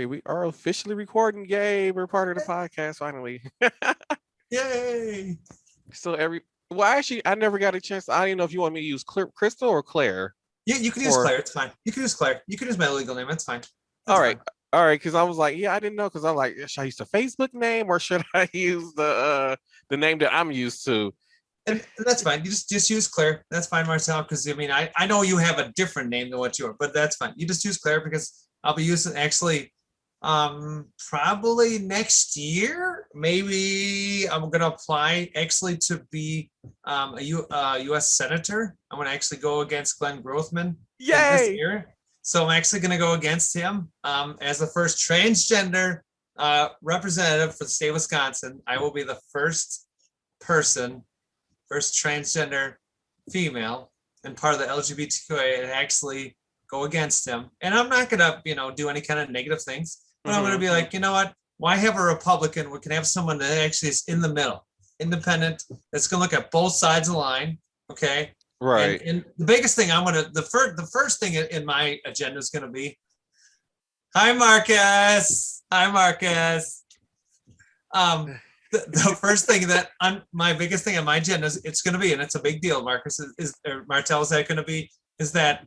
we are officially recording. Yay, we're part of the podcast finally. Yay! So well, actually, I never got a chance. I don't know if you want me to use Crystal or Claire Yeah, you can use for. Claire. It's fine. You can use Claire. You can use my legal name. That's fine. All That's right, fine. all right, because I was like, yeah, I didn't know, because I'm like, should I use the Facebook name or should I use the name that I'm used to? And that's fine. You just use Claire. That's fine, Marcel. Because I mean, I know you have a different name than what you are, but that's fine. You just use Claire because I'll be using actually probably next year. Maybe I'm gonna apply actually to be a U.S. senator. I'm gonna actually go against Glenn Grothman in this Yay! year. So I'm actually gonna go against him as the first transgender representative for the state of Wisconsin. I will be the person first transgender female and part of the LGBTQIA and actually go against him. And I'm not gonna, do any kind of negative things, but I'm gonna be like, you know what? Why have a Republican? We can have someone that actually is in the middle, independent, that's gonna look at both sides of the line. Okay. Right. And the biggest thing the first thing in my agenda is gonna be, hi Marcus. Hi Marcus. The first thing that my biggest thing on my agenda is it's going to be, and it's a big deal, Marcus, Martel, is that going to be, is that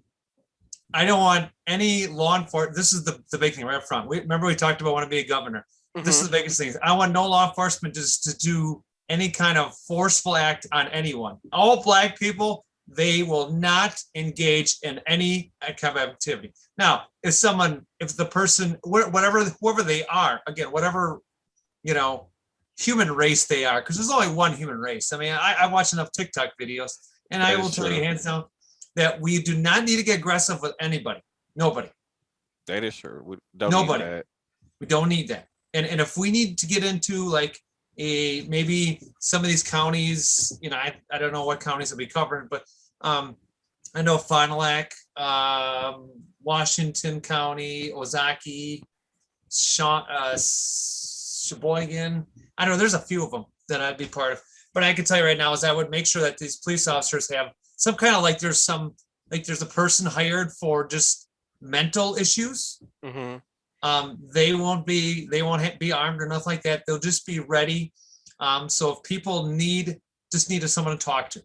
I don't want any law enforcement. This is the big thing right up front. Remember we talked about wanting to be a governor. This is the biggest thing. I want no law enforcement just to do any kind of forceful act on anyone. All Black people, they will not engage in any kind of activity. Now, if the person, whoever they are, again, whatever, human race they are, because there's only one human race. I mean, I watch enough TikTok videos, and I will tell you hands down that we do not need to get aggressive with anybody. Nobody. That is true. We don't Nobody. need that. We don't need that. And if we need to get into like maybe some of these counties, I don't know what counties will be covered, but I know Fond du Lac, Washington County, Ozaukee, Sheboygan. I don't know, there's a few of them that I'd be part of. But I can tell you right now is I would make sure that these police officers have some kind of there's a person hired for just mental issues. They won't be armed or nothing like that. They'll just be ready. So if people need someone to talk to.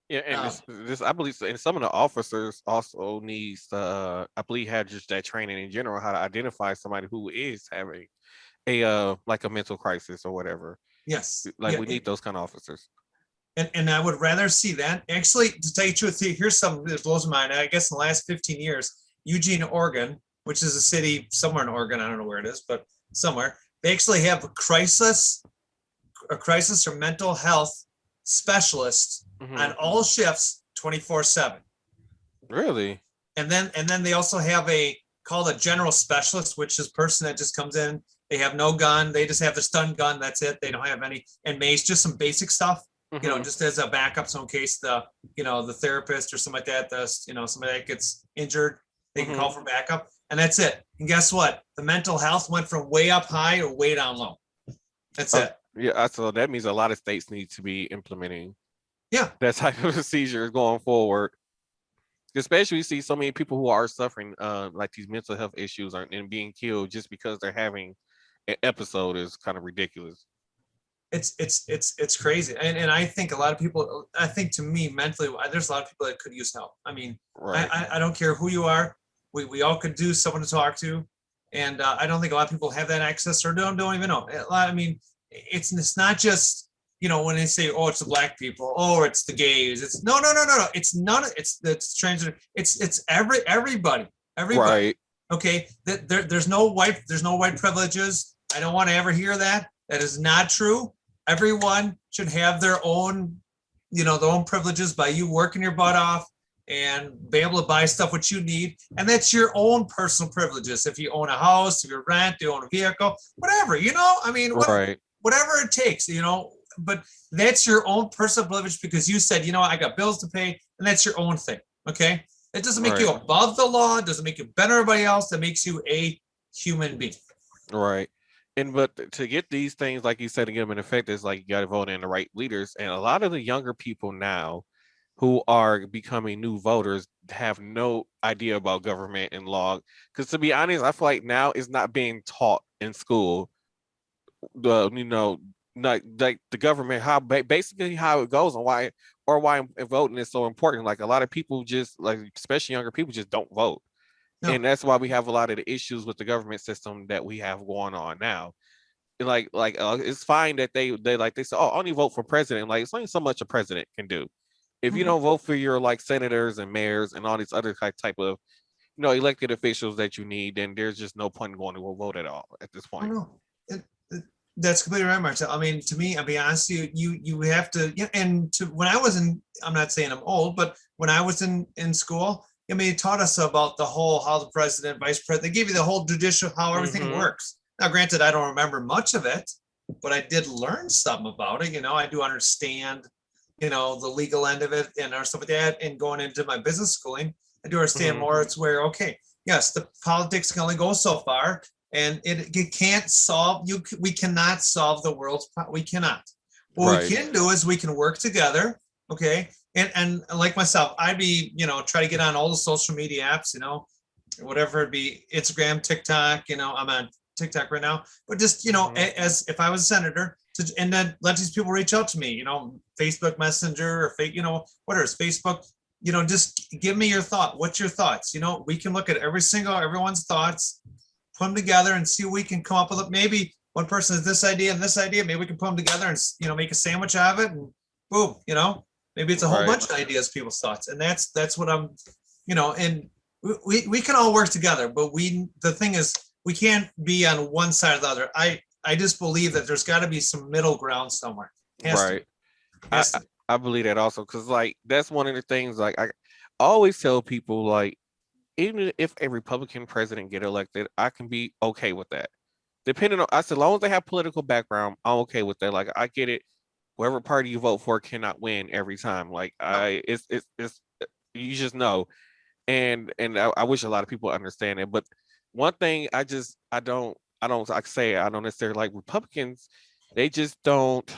Yeah, and this I believe, and some of the officers also needs to, I believe, have just that training in general, how to identify somebody who is having a like a mental crisis or whatever. Yes. Like we need those kind of officers. And I would rather see that. Actually, to tell you the truth, here's something that blows my mind. I guess in the last 15 years, Eugene, Oregon, which is a city somewhere in Oregon, I don't know where it is, but somewhere, they actually have a crisis or mental health specialist on all shifts 24/7. Really? And then they also have called a general specialist, which is a person that just comes in. They have no gun. They just have the stun gun. That's it. They don't have any, and mace, just some basic stuff, just as a backup. So in case the therapist or something like that, somebody that gets injured, they can call for backup, and that's it. And guess what? The mental health went from way up high or way down low. That's it. Yeah. So that means a lot of states need to be implementing that type of procedure going forward. Especially, you see so many people who are suffering like these mental health issues and being killed just because they're having an episode is kind of ridiculous. It's crazy, and I think a lot of people. I think to me mentally, there's a lot of people that could use help. I mean, right. I don't care who you are. We all could do someone to talk to, and I don't think a lot of people have that access or don't even know. I mean, it's not just. When they say, "Oh, it's the Black people," "Oh, it's the gays," it's no. It's none. It's transgender. It's everybody. Right. Okay. There's no white privileges. I don't want to ever hear that. That is not true. Everyone should have their own, their own privileges by you working your butt off and be able to buy stuff what you need. And that's your own personal privileges. If you own a house, if you rent, you own a vehicle, whatever. I mean, whatever it takes. But that's your own personal privilege because you said, I got bills to pay, and that's your own thing. Okay. It doesn't make you above the law. It doesn't make you better than everybody else. That makes you a human being. Right. But to get these things, like you said, to get them in effect, is like you got to vote in the right leaders. And a lot of the younger people now, who are becoming new voters have no idea about government and law. Because to be honest, I feel like now it's not being taught in school. The like the government, how basically how it goes and why voting is so important. Like a lot of people just like, especially younger people, just don't vote, and No, that's why we have a lot of the issues with the government system that we have going on now. It's fine that they say, oh, only vote for president. Like it's only so much a president can do. If you Mhm. don't vote for your like senators and mayors and all these other type of elected officials that you need, then there's just no point in going to a vote at all at this Oh point. no, it, that's completely right, Marcel. I mean, to me, I'll be honest, you have to. Yeah, and to when I was in, I'm not saying I'm old, but when I was in school, I mean, it taught us about the whole how the president, vice president. They gave you the whole judicial how everything Mm-hmm. works. Now, granted, I don't remember much of it, but I did learn something about it. I do understand, the legal end of it and or stuff like that. And going into my business schooling, I do understand Mm-hmm. more. It's where okay, yes, the politics can only go so far, and it can't solve you. We cannot solve the world's. We cannot. What we Right. can do is we can work together. Okay, and like myself, I'd be try to get on all the social media apps. Whatever it be, Instagram, TikTok. I'm on TikTok right now, but just Mm-hmm. as if I was a senator, and then let these people reach out to me. Facebook Messenger or fake. Whatever it's Facebook. Just give me your thought. What's your thoughts? We can look at everyone's thoughts, put them together and see what we can come up with. Maybe one person has this idea and this idea. Maybe we can put them together and make a sandwich out of it, and boom. Maybe it's a whole Right. bunch of ideas, people's thoughts, and that's what I'm. And we can all work together, but the thing is we can't be on one side or the other. I just believe that there's got to be some middle ground somewhere. Has to Right. be. I Has I to be. I believe that also because like that's one of the things like I always tell people like even if a Republican president get elected, I can be okay with that. Depending on, I said, as long as they have political background, I'm okay with that. Like I get it. Whatever party you vote for cannot win every time. Like No. it's you just know. And I wish a lot of people understand it. But one thing I don't like say I don't necessarily like Republicans. They just don't.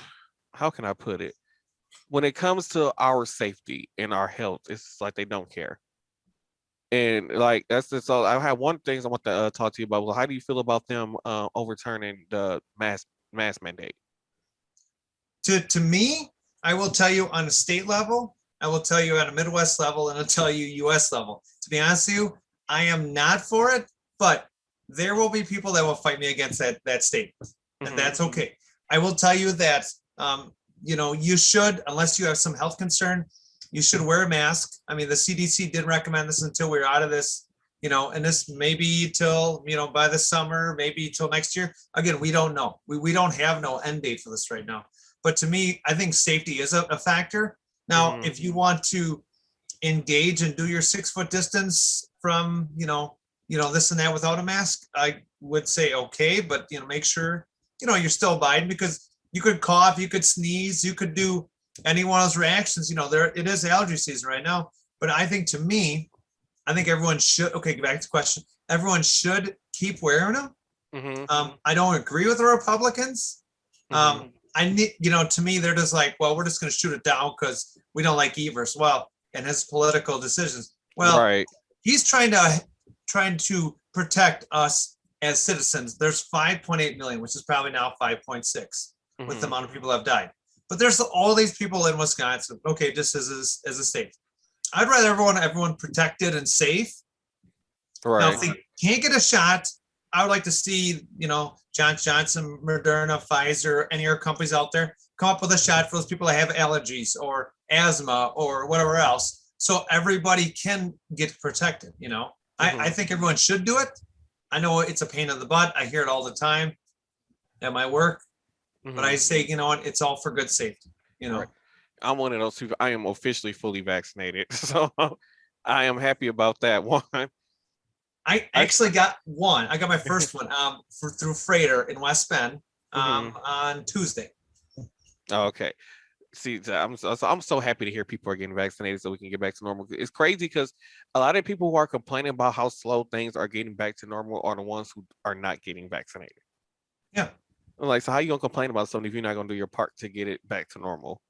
How can I put it? When it comes to our safety and our health, it's like they don't care. And like that's just all. I have one thing I want to talk to you about. Well, how do you feel about them overturning the mask mandate? To me, I will tell you on a state level, I will tell you at a Midwest level, and I'll tell you US level. To be honest with you, I am not for it, but there will be people that will fight me against that statement, and Hmm. that's okay. I will tell you that you should, unless you have some health concern, you should wear a mask. I mean, the CDC did recommend this until we're out of this, and this maybe till by the summer, maybe till next year. Again, we don't know. We don't have no end date for this right now. But to me, I think safety is a factor. Now, Hmm. if you want to engage and do your 6 foot distance from, this and that without a mask, I would say okay, but make sure, you're still abiding because you could cough, you could sneeze, you could do any one of those reactions. There it is allergy season right now. But I think to me, I think everyone should, okay, back to the question. Everyone should keep wearing them. Hmm. I don't agree with the Republicans. Hmm. I need, to me, they're just like, well, we're just going to shoot it down because we don't like Evers. Well, and his political decisions. Well, Right. he's trying to protect us as citizens. There's 5.8 million, which is probably now 5.6 with the Hmm. amount of people that have died. But there's all these people in Wisconsin. Okay, just as a state. I'd rather everyone protected and safe. Now, if Right. they can't get a shot, I would like to see, Johnson, Moderna, Pfizer, any other companies out there come up with a shot for those people that have allergies or asthma or whatever else. So everybody can get protected, I Hmm. think everyone should do it. I know it's a pain in the butt. I hear it all the time at my work, but I Hmm. say, what, it's all for good safety, Right. I'm one of those people. I am officially fully vaccinated, so I am happy about that one. I I. actually got one. I got my first one through Freighter in West Bend Hmm. on Tuesday. Oh, okay. See, I'm so happy to hear people are getting vaccinated so we can get back to normal. It's crazy because a lot of people who are complaining about how slow things are getting back to normal are the ones who are not getting vaccinated. Yeah. I'm like, so how you gonna complain about something if you're not gonna do your part to get it back to normal?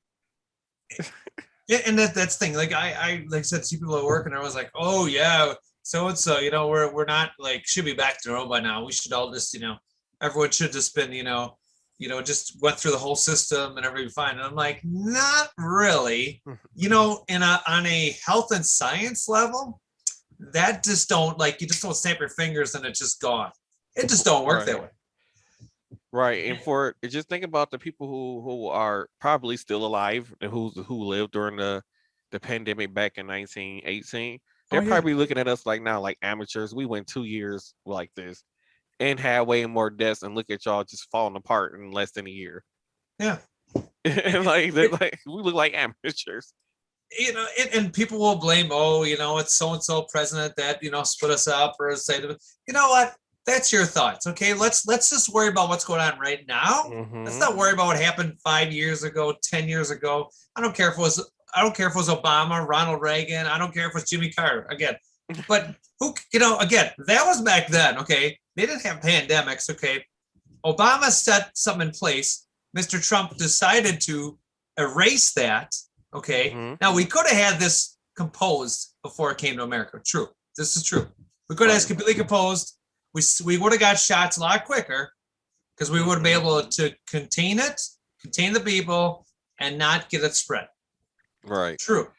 Yeah, and that's the thing. Like I like I said, see people at work, and I was like, oh yeah, so and so, we're not like should be back to normal by now. We should all just, everyone should just been, just went through the whole system and everybody fine. And I'm like, not really. On a health and science level, that just don't like you just don't snap your fingers and it's just gone. It just don't work that Right. way. Right. And for just think about the people who are probably still alive and who lived during the pandemic back in 1918. Oh They're yeah, probably looking at us like now like amateurs. We went 2 years like this and had way more deaths, and look at y'all just falling apart in less than a year. yeah. And like It, like we look like amateurs. and people will blame, oh, it's so and so president that split us up or say, you know what? That's your thoughts. Okay, let's just worry about what's going on right now. Let's Hmm. not worry about what happened 5 years ago, 10 years ago. I don't care if it was Obama, Ronald Reagan. I don't care if it was Jimmy Carter. Again, but again, that was back then. Okay, they didn't have pandemics. Okay, Obama set something in place. Mr. Trump decided to erase that. Okay. Hmm. Now we could have had this composed before it came to America. True. This is true. We could have Right. completely composed. We would have got shots a lot quicker because we would be Hmm. able to contain it, contain the people, and not get it spread. Right. True.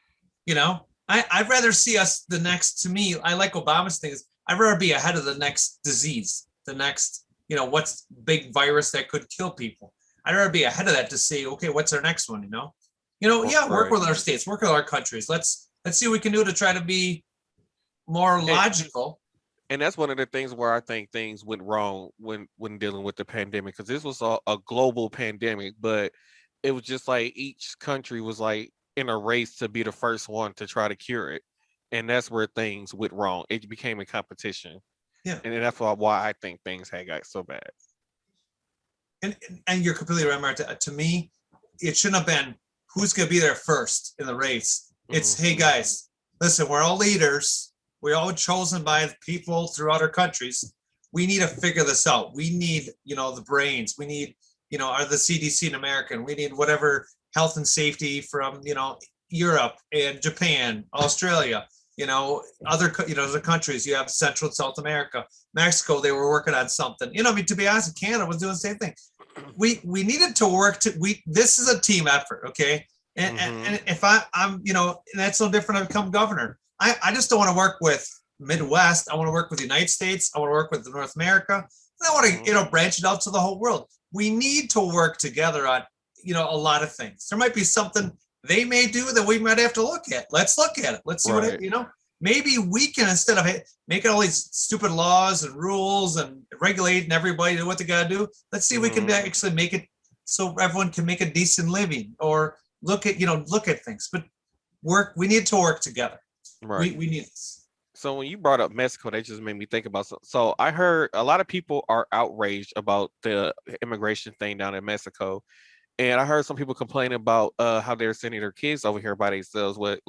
I'd rather see us the next. To me, I like Obama's things. I'd rather be ahead of the next disease, the next, what's big virus that could kill people. I'd rather be ahead of that to see, okay, what's our next one? Yeah, work Right. with our states, work with our countries. Let's see what we can do to try to be more And, logical. and that's one of the things where I think things went wrong when dealing with the pandemic, because this was a global pandemic, but it was just like each country was like in a race to be the first one to try to cure it, and that's where things went wrong. It became a competition, Yeah, and that's why I think things had got so bad. and you're completely right, Marta. To me, it shouldn't have been who's going to be there first in the race. It's, hey Hmm. guys, listen, we're all leaders. We're all chosen by people throughout our countries. We need to figure this out. We need, the brains. We need, are the CDC in America. We need whatever health and safety from, Europe and Japan, Australia, other countries. You have Central and South America, Mexico. They were working on something. I mean, to be honest, Canada was doing the same thing. We needed to work to we this is a team effort, okay? Hmm. And if I'm and that's no different. I become governor. I just don't want to work with Midwest. I want to work with the United States. I want to work with North America. And I want to Hmm. branch it out to the whole world. We need to work together on a lot of things. There might be something they may do that we might have to look at. Let's look at it. Let's see what Right. maybe we can, instead of making all these stupid laws and rules and regulating everybody to what they got to do, let's see if we can Hmm. actually make it so everyone can make a decent living or look at things. But we need to work together. Right. We need this. So when you brought up Mexico, that just made me think about so I heard a lot of people are outraged about the immigration thing down in Mexico. And I heard some people complaining about how they're sending their kids over here by themselves with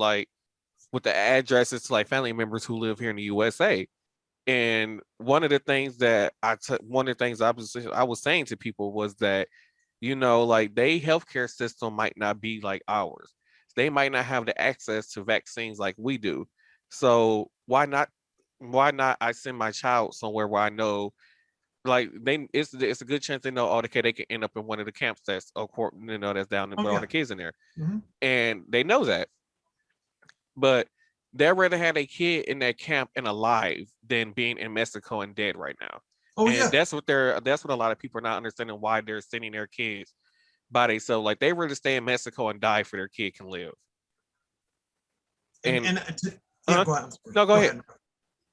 the addresses to like family members who live here in the USA. And one of the things I was saying to people was that, like they healthcare system might not be like ours. They might not have the access to vaccines like we do. So why not I send my child somewhere where I know like it's a good chance they know, oh, okay, they can end up in one of the camps that's down Oh with all yeah. the kids in there. Mhm. And they know that. But they'd rather have a kid in that camp and alive than being in Mexico and dead right now. Oh And yeah. that's what a lot of people are not understanding, why they're sending their kids by themselves. Like they rather stay in Mexico and die for their kid can live. And And yeah, uh go ahead. no, go Go ahead. ahead.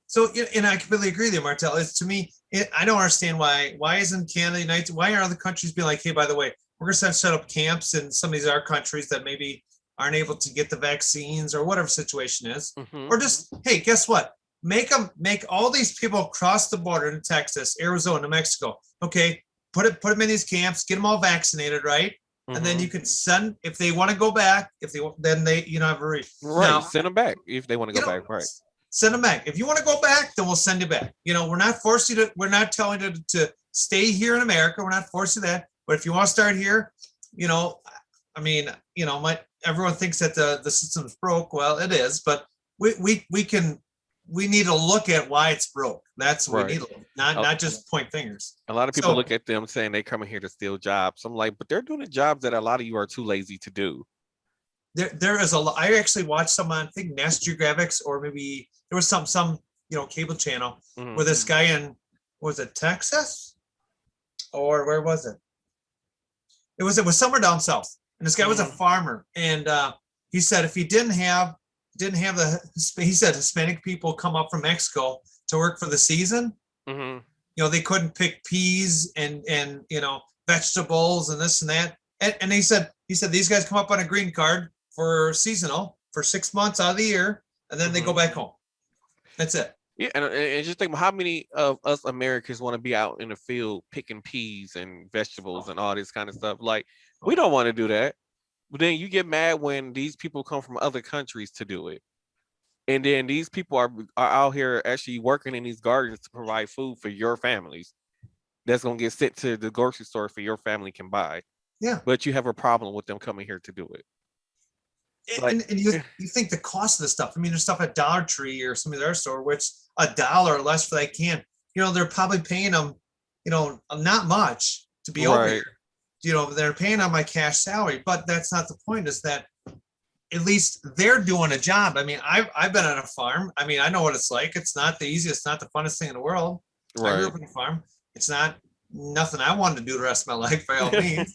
So, yeah, and I completely agree with you, Martel. It's, to me, I don't understand why isn't Canada United? Why are other countries being like, hey, by the way, we're going to set up camps in some of these other countries that maybe aren't able to get the vaccines or whatever situation is, Hmm. or just, hey, guess what? Make all these people cross the border in Texas, Arizona, New Mexico. Okay, put them in these camps, get them all vaccinated, right? And then Hmm. you can send, if they want to go back, if they then they have a Right. now Send them back if they want to go you know back. Right. send them back. If you want to go back, then we'll send you back. We're not forcing you to, we're not telling you to stay here in America. We're not forcing that. But if you want to start here, you know, I mean, my everyone thinks that the system's broke. Well, it is, but we need to look at why it's broke. That's what we Right. need to look, not A, not just point fingers. a lot of people look So at them saying they coming here to steal jobs. I'm like, but they're doing the jobs that a lot of you are too lazy to do. there is a lot. I actually watched some on, I think, National Geographic, or maybe there was some cable channel Hmm. where this guy in, was it Texas or where was it? It was somewhere down south, and this guy was a Hmm. farmer, and he said if he didn't have he said Hispanic people come up from Mexico to work for the season, Hmm. they couldn't pick peas and vegetables and this and that. And he said these guys come up on a green card for seasonal for 6 months out of the year, and then they go Hmm. back home. That's it. Yeah, and just think about how many of us Americans want to be out in the field picking peas and vegetables Oh, and all this kind of stuff. Like, we oh. don't want to do that. But then you get mad when these people come from other countries to do it. And then these people are out here actually working in these gardens to provide food for your families. That's gonna get sent to the grocery store for your family can buy. Yeah. But you have a problem with them coming here to do it. Like, And you think the cost of this stuff. I mean, there's stuff at Dollar Tree or some of their store, which $1 or less for that can. They're probably paying them, not much to be over right, here. They're paying on my cash salary, but that's not the point. Is that at least they're doing a job. I mean, I've been on a farm. I mean, I know what it's like. It's not the easiest, not the funnest thing in the world. I grew right. up on a farm. It's not nothing I wanted to do the rest of my life by all means.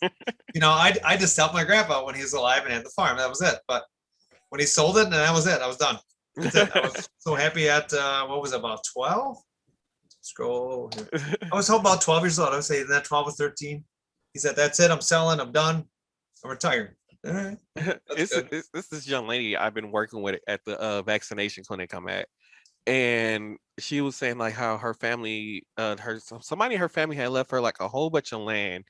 I just helped my grandpa when he was alive and had the farm. That was it. But when he sold it, and that was it. I was done. That's it. I was so happy at what was it, about 12? Scroll here. I was about 12 years old. I would say that 12 or 13. He said, "That's it. I'm selling. I'm done. I'm retired." All right, that's good. It's this young lady I've been working with at the vaccination clinic I'm at, and she was saying like how her family, somebody in her family had left her like a whole bunch of land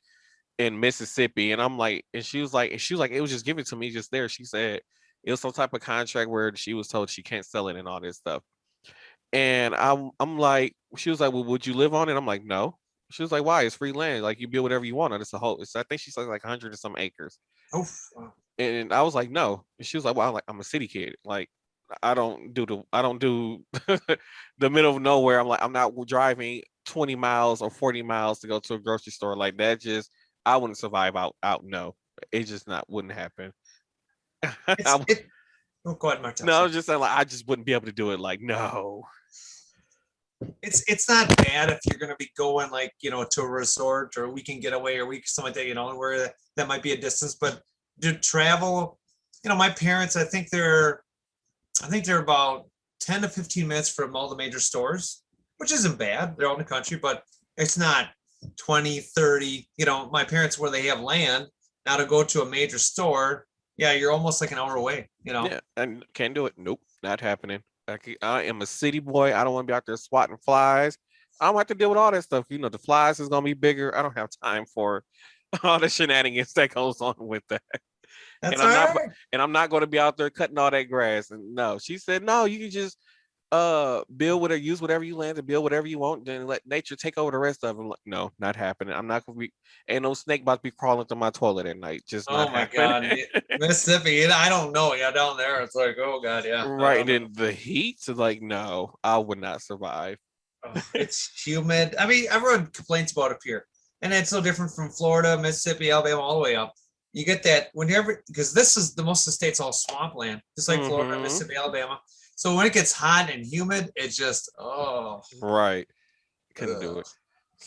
in Mississippi, and I'm like, and she was like, it was just given to me just there. She said it was some type of contract where she was told she can't sell it and all this stuff. And I'm like, she was like, well, would you live on it? I'm like, no. She was like, why? It's free land. Like, you build whatever you want on it. It's a whole. I think she said like 100 and some acres. Oh, wow. And I was like, no. And she was like, well, I'm a city kid. Like, I don't do the middle of nowhere. I'm like, I'm not driving 20 miles or 40 miles to go to a grocery store like that. Just, I wouldn't survive out. No, it just not wouldn't happen. It's I, it. Oh, go ahead, Martel. no, I Sorry. was just saying like I just wouldn't be able to do it. Like, no. It's not bad if you're going to be going like to a resort or a weekend getaway or week something like that. Where that might be a distance, but to travel, my parents, I think they're about 10 to 15 minutes from all the major stores, which isn't bad. They're out in the country, but it's not 20, 30. My parents, where they have land, now to go to a major store, yeah, you're almost like an hour away. Yeah, and can't do it. Nope, not happening. I am a city boy. I don't want to be out there swatting flies. I don't have to deal with all that stuff. The flies is gonna be bigger. I don't have time for all the shenanigans that goes on with that. And That's all I'm not right. and I'm not going to be out there cutting all that grass. And no, she said, no, you can just build whatever, use whatever you land to build whatever you want, then let nature take over the rest of them. Like, no, not happening. I'm not gonna be, ain't no snake about to be crawling through my toilet at night. Just not Oh my happening. God, Mississippi. I don't know. Yeah, down there, it's like, oh God, yeah. Right. And then the heat is like, no, I would not survive. It's humid. I mean, everyone complains about it here, and it's so different from Florida, Mississippi, Alabama, all the way up. You get that whenever, because this is the most of the states all swampland, just like Florida, Hmm. Mississippi, Alabama. So when it gets hot and humid, it's just Right. Couldn't do ugh. it.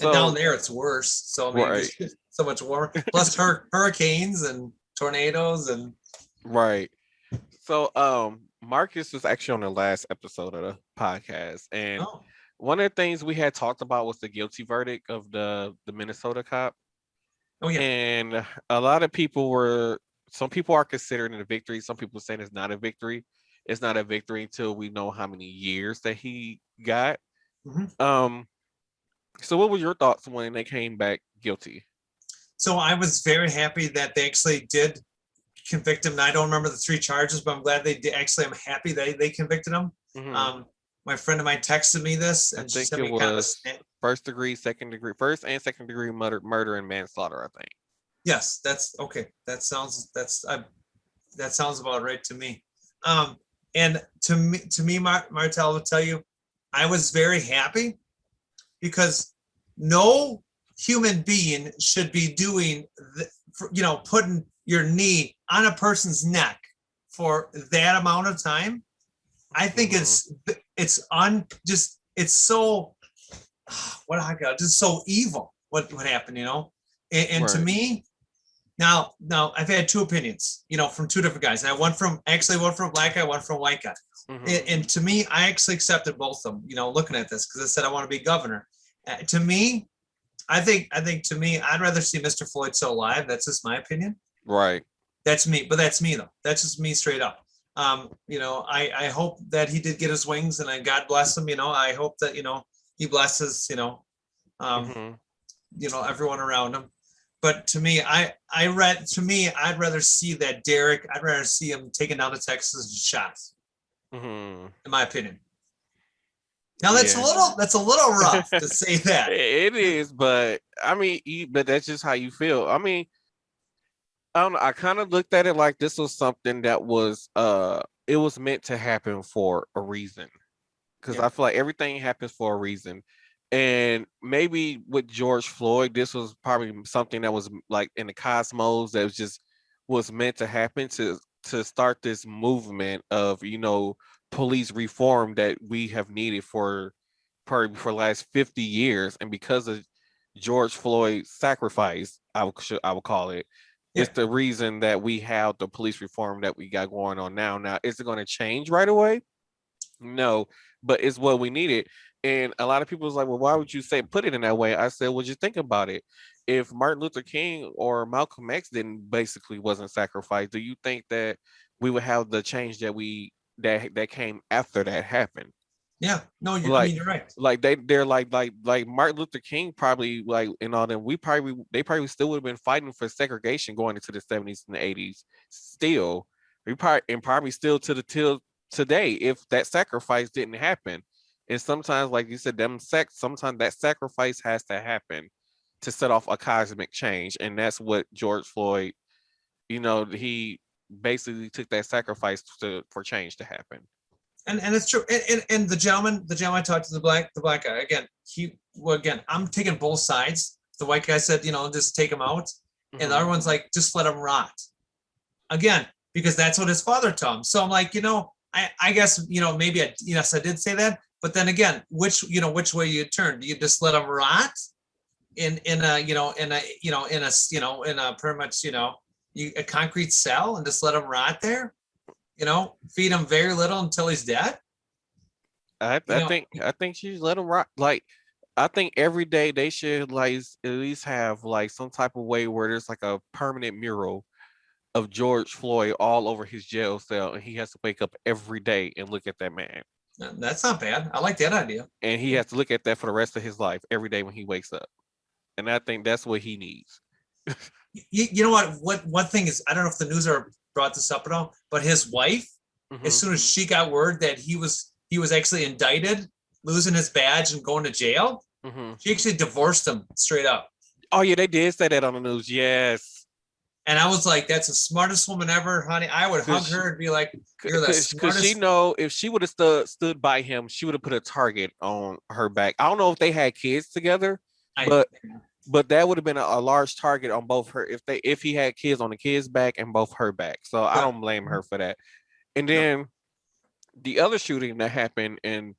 And down So there it's worse. So I mean, right, just so much warmer. Plus hurricanes and tornadoes and right. So Marcus was actually on the last episode of the podcast, and oh one of the things we had talked about was the guilty verdict of the Minnesota cop. oh yeah. And a lot of people were, some people are considering it a victory, some people saying it's not a victory. It's not a victory until we know how many years that he got. Mhm. um so what were your thoughts when they came back guilty? So I was very happy that they actually did convict him. And I don't remember the three charges, but I'm glad they did. Actually, I'm happy they convicted him. Hmm. Um, my friend of mine texted me this, I and she think sent it me kind of a was first and second degree murder and manslaughter, I think. yes. That's okay. That sounds that's That sounds about right to me. Um, and to me, Martel will tell you, I was very happy because no human being should be doing, putting your knee on a person's neck for that amount of time. I think Hmm. it's so, what I got, just so evil what happened, and to Right. me, now I've had two opinions, from two different guys. And I one from a black guy, one from a white guy. Hmm. And to me, I actually accepted both of them, looking at this because I said I want to be governor. To me, I think to me, I'd rather see Mr. Floyd still alive. That's just my opinion. Right. That's me, but that's me though. That's just me straight up. I hope that he did get his wings, and I God bless him. I hope that he blesses um, Hmm. everyone around him. But I'd rather see that Derek. I'd rather see him taken down to Texas and shot. Hmm. In my opinion. Now Yeah. that's a little rough to say that. It is, but I mean, but that's just how you feel. I mean, I don't know. I kind of looked at it like this was something that was it was meant to happen for a reason. Because Yeah, I feel like everything happens for a reason. And maybe with George Floyd, this was probably something that was like in the cosmos that was meant to happen to start this movement of police reform that we have needed for probably for the last 50 years. And because of George Floyd's sacrifice, I would call it, it's yeah, the reason that we have the police reform that we got going on now. Now, is it going to change right away? No, but it's what we needed. And a lot of people was like, well, why would you say put it in that way? I said, well, just think about it. If Martin Luther King or Malcolm X didn't basically wasn't sacrificed, do you think that we would have the change that came after that happened? yeah. No, I Like mean you're right. they're like Martin Luther King probably like and all them they probably still would have been fighting for segregation going into the 70s and the 80s still. We probably still to the till today if that sacrifice didn't happen. And sometimes like you said sometimes that sacrifice has to happen to set off a cosmic change, and that's what George Floyd, he basically took that sacrifice for change to happen. And it's true. And the gentleman I talked to, the black guy, again, again, I'm taking both sides. The white guy said, just take him out, and the other Hmm. one's like, just let him rot. Again, because that's what his father taught him. So I'm like, I guess, maybe yes, I did say that, but then again, which way you turn? Do you just let him rot in a in a pretty much a concrete cell and just let him rot there? Feed him very little until he's dead. I You I know, think I think she should let them rock. Like I think every day they should like at least have like some type of way where there's like a permanent mural of George Floyd all over his jail cell, and he has to wake up every day and look at that man, that's not bad. I like that idea. and he has to look at that for the rest of his life every day when he wakes up. And I think that's what he needs. You know what? One thing is, I don't know if the news ever brought this up at all, but his wife, as Hmm. soon as she got word that he was actually indicted, losing his badge and going to jail, Hmm. she actually divorced him straight up. Oh yeah, they did say that on the news. Yes, And I was like, "That's the smartest woman ever, honey." I would hug because her and be like, "You're the cause she smartest." know if she would have stood by him, she would have put a target on her back. I don't know if they had kids together, I but that would have been a large target on both her if he had kids on the kids back and both her back. So I Yeah, don't blame her for that. And no, then the other shooting that happened in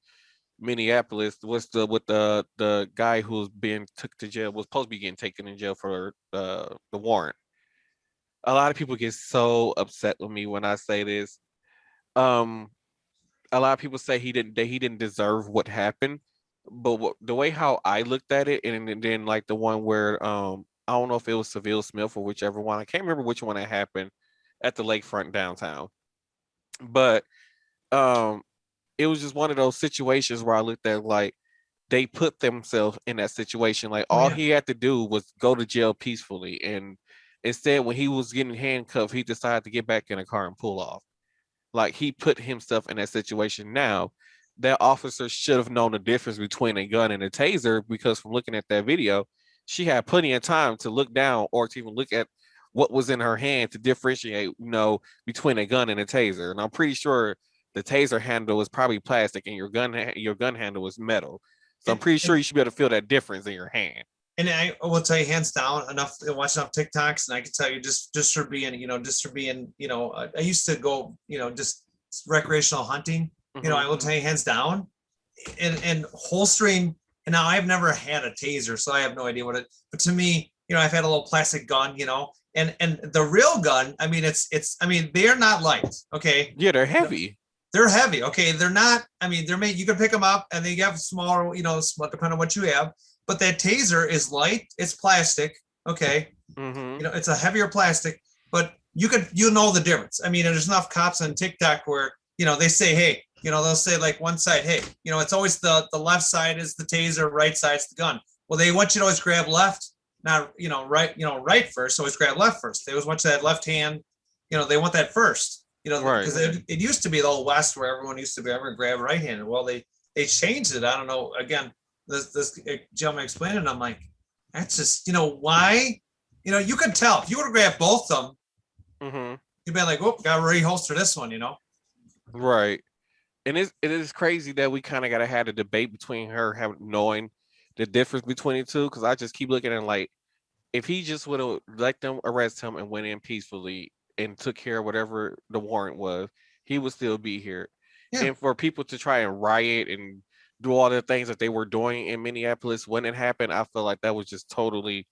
Minneapolis was the guy who's being took to jail was supposed to be getting taken in jail for the warrant. A lot of people get so upset with me when I say this. Um, a lot of people say he didn't deserve what happened, but the way how I looked at it, and then like the one where I don't know if it was Seville Smith or whichever one, I can't remember which one that happened at the lakefront downtown, but um it was just one of those situations where I looked at like they put themselves in that situation. Like oh all yeah, he had to do was go to jail peacefully, and instead when he was getting handcuffed, he decided to get back in a car and pull off. Like he put himself in that situation. Now, that officer should have known the difference between a gun and a taser because from looking at that video, she had plenty of time to look down or to even look at what was in her hand to differentiate, between a gun and a taser. And I'm pretty sure the taser handle is probably plastic and your gun handle is metal. So I'm And, pretty sure and you should be able to feel that difference in your hand. and I will tell you hands down enough to watch enough TikToks, and I can tell you just for being, just for being, I used to go, just recreational hunting. Hmm. I will tell you hands down, and holstering. And now I've never had a taser, so I have no idea what it. But to me, I've had a little plastic gun, and the real gun. I mean, I mean, they are not light. Okay, Yeah, they're heavy. they're heavy. Okay, they're not. I mean, they're made. You can pick them up, and they have smaller. Depending on what you have. But that taser is light. It's plastic. Okay, Hmm. it's a heavier plastic, but you know the difference. I mean, there's enough cops on TikTok where they say, hey, they'll say like one side, hey, it's always the left side is the taser, right side's the gun. Well, they want you to always grab left, not right, right first. Always grab left first. They always want that left hand. They want that first. Right. Because it used to be the old west where everyone used to be ever grab right handed. Well, they changed it. I don't know. Again, this gentleman explained it. And I'm like, that's just why. You could tell if you would have grabbed both of them, Hmm. you'd be like, oh, gotta reholster this one. Right. And it is crazy that we kind of got to have a debate between her having knowing the difference between the two. Because I just keep looking at it like, if he just would have let them arrest him and went in peacefully and took care of whatever the warrant was, he would still be here. Yeah, And for people to try and riot and do all the things that they were doing in Minneapolis when it happened, I feel like that was just totally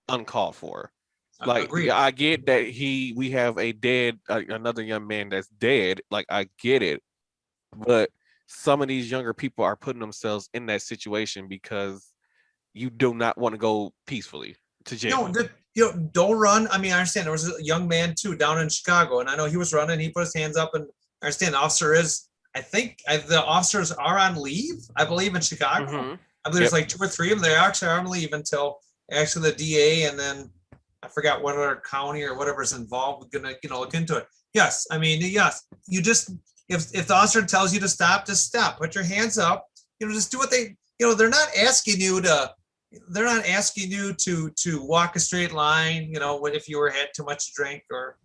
uncalled for. Like, agreed. yeah, I get that we have a dead another young man that's dead. Like, I get it, but some of these younger people are putting themselves in that situation because you do not want to go peacefully to No, jail. don't run. I mean, I understand there was a young man too down in Chicago, and I know he was running. He put his hands up, and I understand the officer is. I think the officers are on leave. I believe in Chicago. Hmm. I believe there's Yep. like two or three of them. They actually are on leave until actually the DA, and then I forgot what other county or whatever's involved. We're gonna look into it. Yes, I mean yes. You just if the officer tells you to stop, just stop. Put your hands up. Just do what they. They're not asking you to walk a straight line, what if you were had too much to drink or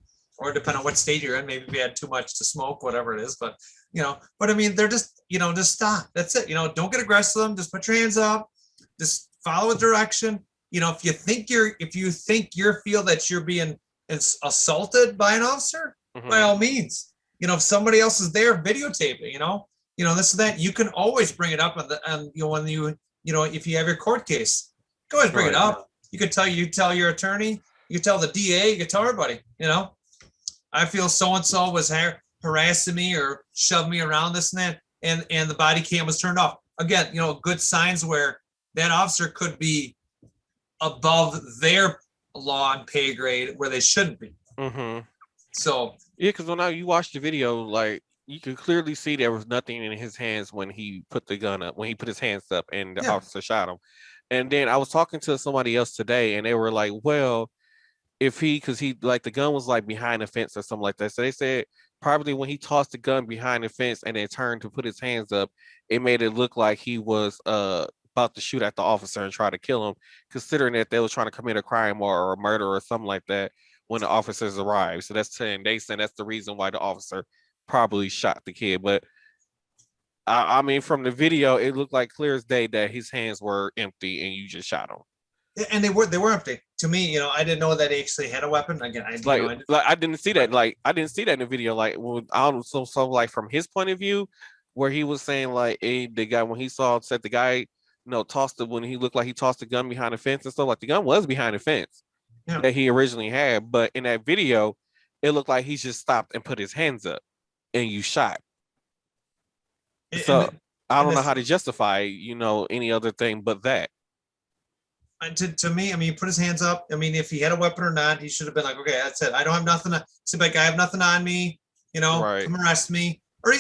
depending on what state you're in, maybe if you had too much to smoke, whatever it is. But I mean, they're just, just stop. That's it. Don't get aggressive with them. Just put your hands up, just follow a direction. If you think you feel that you're being assaulted by an officer, by Hmm. all means, if somebody else is there, videotape it, this and that, you can always bring it up and when if you have your court case, go ahead and bring it Right. up. You tell your attorney, you tell the DA, you can tell everybody, I feel so-and-so was harassing me or shoved me around this and that, and the body cam was turned off. Again, good signs where that officer could be above their law and pay grade where they shouldn't be. Hmm. So Yeah, because when you watch the video, like, you could clearly see there was nothing in his hands when he put the gun up, when he put his hands up and the yeah, officer shot him. And then I was talking to somebody else today, and they were like, well, if because he, like, the gun was like behind the fence or something like that. So they said probably when he tossed the gun behind the fence and then turned to put his hands up, it made it look like he was about to shoot at the officer and try to kill him, considering that they was trying to commit a crime or a murder or something like that when the officers arrived. So that's saying they said that's the reason why the officer probably shot the kid. But I mean, from the video, it looked like clear as day that his hands were empty and you just shot him. and they were empty. To me, I didn't know that he actually had a weapon. Again, Like I didn't see that. but Like, I didn't see that in the video. Like, well, I don't, so like from his point of view, where he was saying like, hey, the guy, when he said the guy, tossed it, when he looked like he tossed the gun behind the fence and stuff. Like, the gun was behind the fence yeah, that he originally had, but in that video, it looked like he just stopped and put his hands up, and you shot. and So the, I and don't know the how to justify, any other thing but that. to me, I mean, he put his hands up. I mean, if he had a weapon or not, he should have been like, okay, that's it. I don't have nothing. Sit back. I have nothing on me. Right. Come arrest me. Or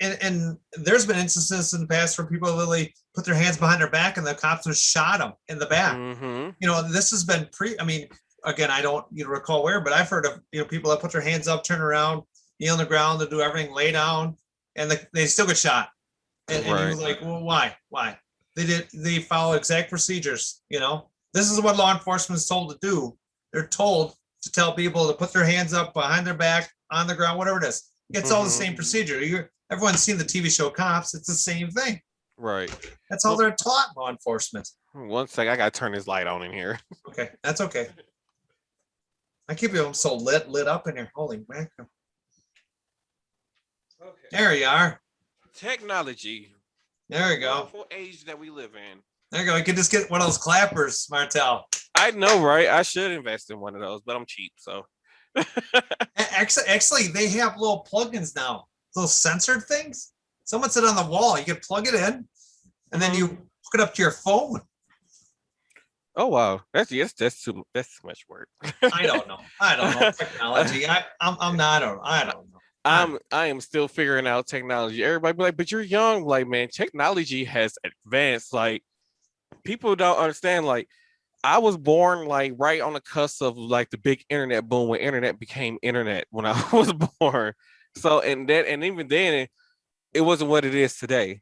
and there's been instances in the past where people literally put their hands behind their back and the cops have shot them in the back. Mm-hmm. This has been I mean, again, I don't recall where, but I've heard of people that put their hands up, turn around, kneel on the ground, to do everything, lay down, and they still get shot. And he Right. was like, well, why? They follow exact procedures. This is what law enforcement is told to do. they're told to tell people to put their hands up behind their back, on the ground, whatever it is. It's all the Hmm. same procedure. Everyone's seen the TV show Cops. It's the same thing. Right. That's how Well, they're taught law enforcement. one sec, I gotta turn this light on in here. Okay, that's okay. I keep them so lit up in here. Holy mackerel. Okay. There you are. Technology. There we go. Wonderful age that we live in. There you go. You can just get one of those clappers, Martel. I know, right? I should invest in one of those, but I'm cheap, so. Actually, they have little plugins now, little censored things. Someone said on the wall, you can plug it in, and then you hook it up to your phone. Oh wow, that's too much work. I don't know. Technology. I'm not. I don't know. I am still figuring out technology. Everybody be like, but you're young. Like, man, technology has advanced. Like, people don't understand. Like, I was born like right on the cusp of like the big internet boom when internet became internet when I was born. So and even then it wasn't what it is today.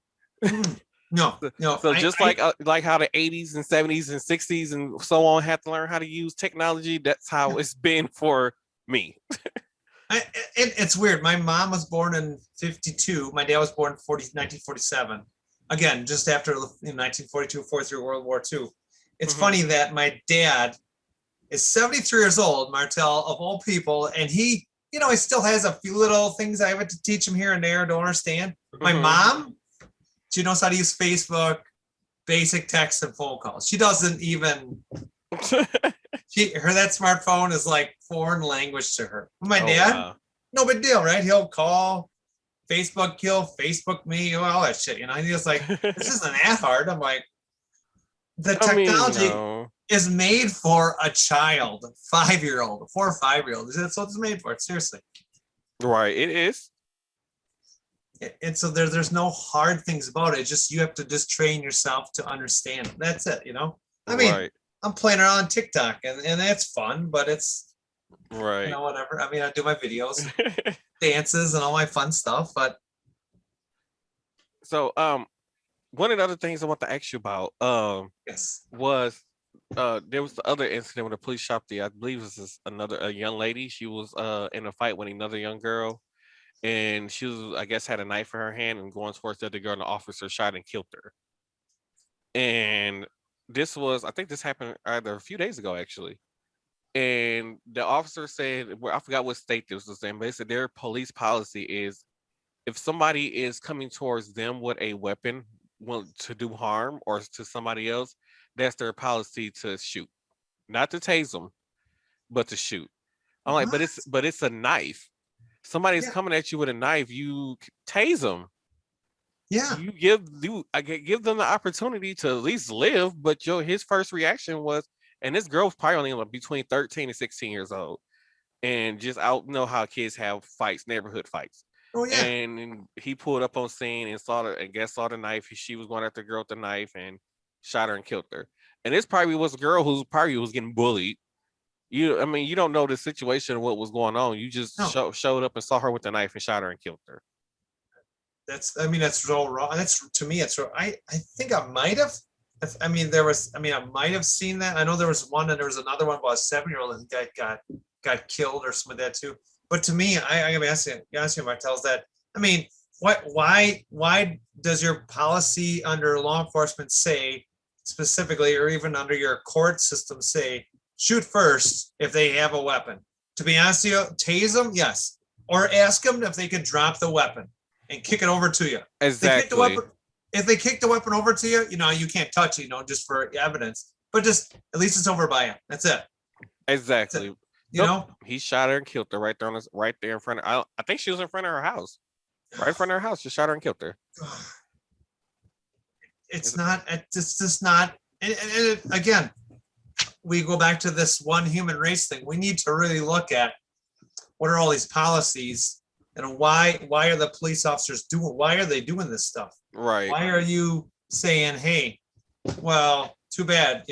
No. So just like how the 80s and 70s and 60s and so on had to learn how to use technology, that's how it's been for me. It's weird. My mom was born in 52. My dad was born in 1947. Again, just after 1942, 43, World War II. It's funny that my dad is 73 years old, Martel, of all people, and he still has a few little things I have to teach him here and there, don't understand. My mom, she knows how to use Facebook, basic text and phone calls. She doesn't even that smartphone is like foreign language to her. My dad, wow. No big deal, right? He'll call Facebook, he'll Facebook me, all that shit. And he's like, this isn't that hard. I'm like, the technology is made for a child, 5-year-old, 4 or 5-year-old. That's what it's made for. Seriously. Right, it is. And so there's no hard things about it. Just you have to just train yourself to understand. That's it, I mean, right. I'm playing around on TikTok and that's fun, but it's right. Whatever. I mean, I do my videos, dances and all my fun stuff, but so one of the other things I want to ask you about yes. was there was the other incident when the police shot I believe this is a young lady. She was in a fight with another young girl, and she was, I guess, had a knife in her hand and going towards the other girl, and the officer shot and killed her. And I think this happened either a few days ago actually. And the officer said, well, I forgot what state this was in, but they said their police policy is if somebody is coming towards them with a weapon to do harm or to somebody else, that's their policy to shoot, not to tase them, but to shoot. I'm like, but it's a knife. Somebody's coming at you with a knife, you tase them. Yeah, you give them the opportunity to at least live. But his first reaction was, and this girl was probably only between 13 and 16 years old, and just how kids have fights, neighborhood fights. Oh yeah. And he pulled up on scene and saw the knife. She was going after the girl with the knife and shot her and killed her. And this probably was a girl who probably was getting bullied. You don't know the situation of what was going on. You just showed up and saw her with the knife and shot her and killed her. That's so wrong. To me, it's wrong. I think I might have. I might have seen that. I know there was one, and there was another one about a 7-year-old that got killed or something like that too. But to me, I gotta ask you, Martel's that. I mean, why does your policy under law enforcement say specifically, or even under your court system say, shoot first if they have a weapon? To be honest with you, tase them, yes, or ask them if they could drop the weapon and kick it over to you. Exactly. If they kick the weapon over to you, you can't touch it, just for evidence. But just at least it's over by you. That's it. Exactly. That's it. He shot her and killed her right there in front of. I think she was in front of her house, right in front of her house. Just shot her and killed her. It's just not. And again, we go back to this one human race thing. We need to really look at what are all these policies. Why are the police officers why are they doing this stuff? Right. Why are you saying, hey, well, too bad,